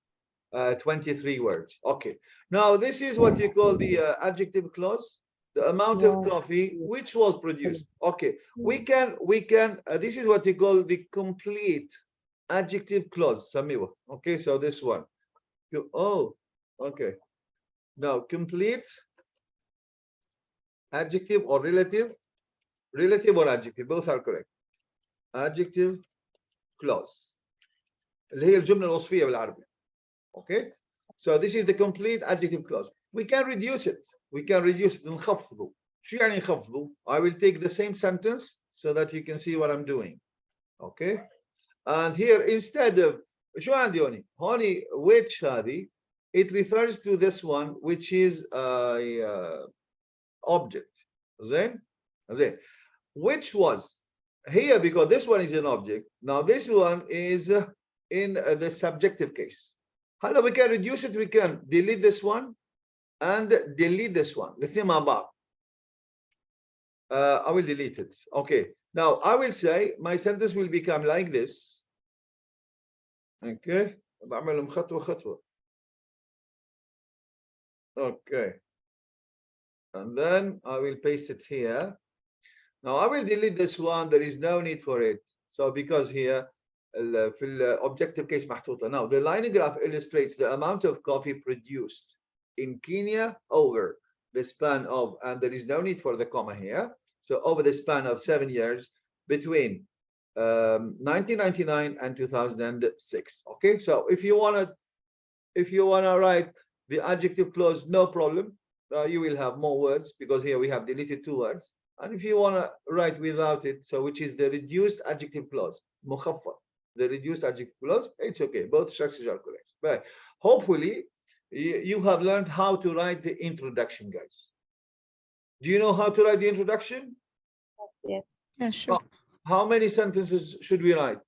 23 words. Okay. Now, this is what you call the adjective clause, the amount of coffee which was produced. Okay. We can, this is what you call the complete adjective clause, Samiwa. Okay. So this one. Oh, okay. Now, complete adjective or relative or adjective, both are correct. Adjective clause. اللي هي الجملة الوصفية بالعربي. Okay, so this is the complete adjective clause. We can reduce it. نخفضه. شو يعني نخفضه? I will take the same sentence so that you can see what I'm doing. Okay, and here instead of شو عندي هوني؟ هوني which هذه it refers to this one which is a object. زين؟ Which was here because this one is an object. Now this one is in the subjective case. Hello, we can reduce it. We can delete this one and delete this one. الاثنين مع بعض. I will delete it. Okay. Now I will say my sentence will become like this. Okay. بعملهم خطوة خطوة. Okay. And then I will paste it here. Now I will delete this one. There is no need for it. So because here في objective case محطوطة. Now the line graph illustrates the amount of coffee produced in Kenya over the span of, and there is no need for the comma here. So over the span of 7 years between 1999 and 2006. Okay, so if you wanna write the adjective clause, no problem. You will have more words because here we have deleted 2 words. And if you wanna write without it, so which is the reduced adjective clause, مخفض, the reduced adjective clause, it's okay. Both structures are correct. But hopefully you have learned how to write the introduction, guys. Do you know how to write the introduction? Yes. Yeah, sure. How many sentences should we write?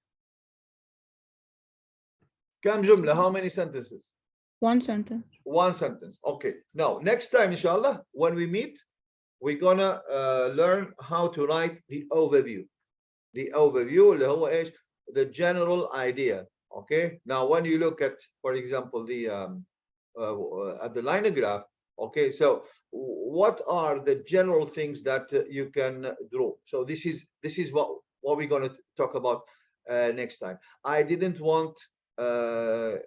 كم جملة? How many sentences? One sentence. One sentence. Okay. Now, next time, inshallah, when we meet, we're gonna learn how to write the overview. The overview, اللي هو إيش? The general idea. Okay. Now, when you look at, for example, the at the line graph. Okay. So, what are the general things that you can draw? So this is what we're going to talk about next time. I didn't want to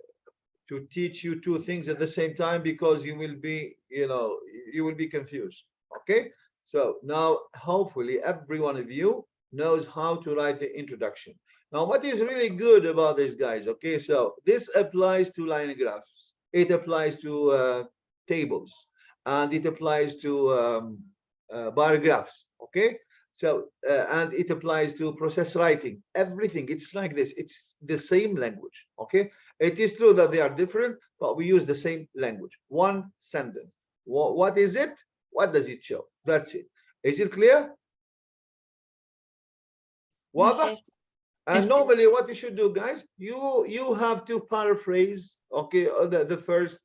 teach you 2 things at the same time because you will be, you will be confused. Okay. So now hopefully every one of you knows how to write the introduction. Now, what is really good about this, guys? Okay. So this applies to line graphs. It applies to tables. And it applies to bar graphs. Okay. So and it applies to process writing. Everything, it's like this. It's the same language. Okay. It is true that they are different, but we use the same language. One sentence. What is it? What does it show? That's it. Is it clear? واضح? And normally what you should do, guys, you have to paraphrase, okay, the first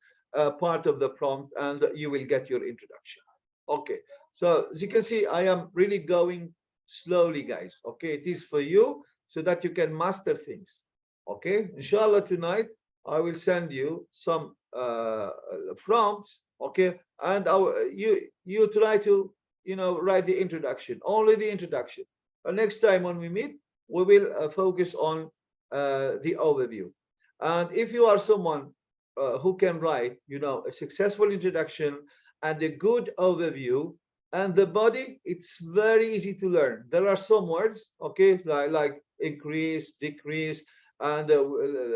part of the prompt, and you will get your introduction. Okay, so as you can see, I am really going slowly, guys. Okay, it is for you so that you can master things. Okay, inshallah tonight I will send you some prompts, okay, and you try to write the introduction, only the introduction. Next time when we meet, we will focus on the overview. And if you are someone who can write, a successful introduction and a good overview, and the body, it's very easy to learn. There are some words, okay, like increase, decrease, and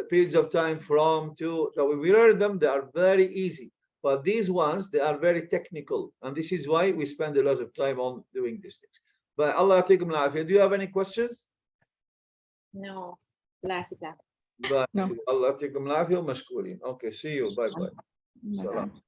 periods of time from to. So when we learn them, they are very easy. But these ones, they are very technical, and this is why we spend a lot of time on doing these things. But Allah yatikum al-afiyah. Do you have any questions? No. لا تتعب. No. Allah yatikum al-afiyah. Mashkourin. Okay, see you. Bye bye. Bye-bye. Salam.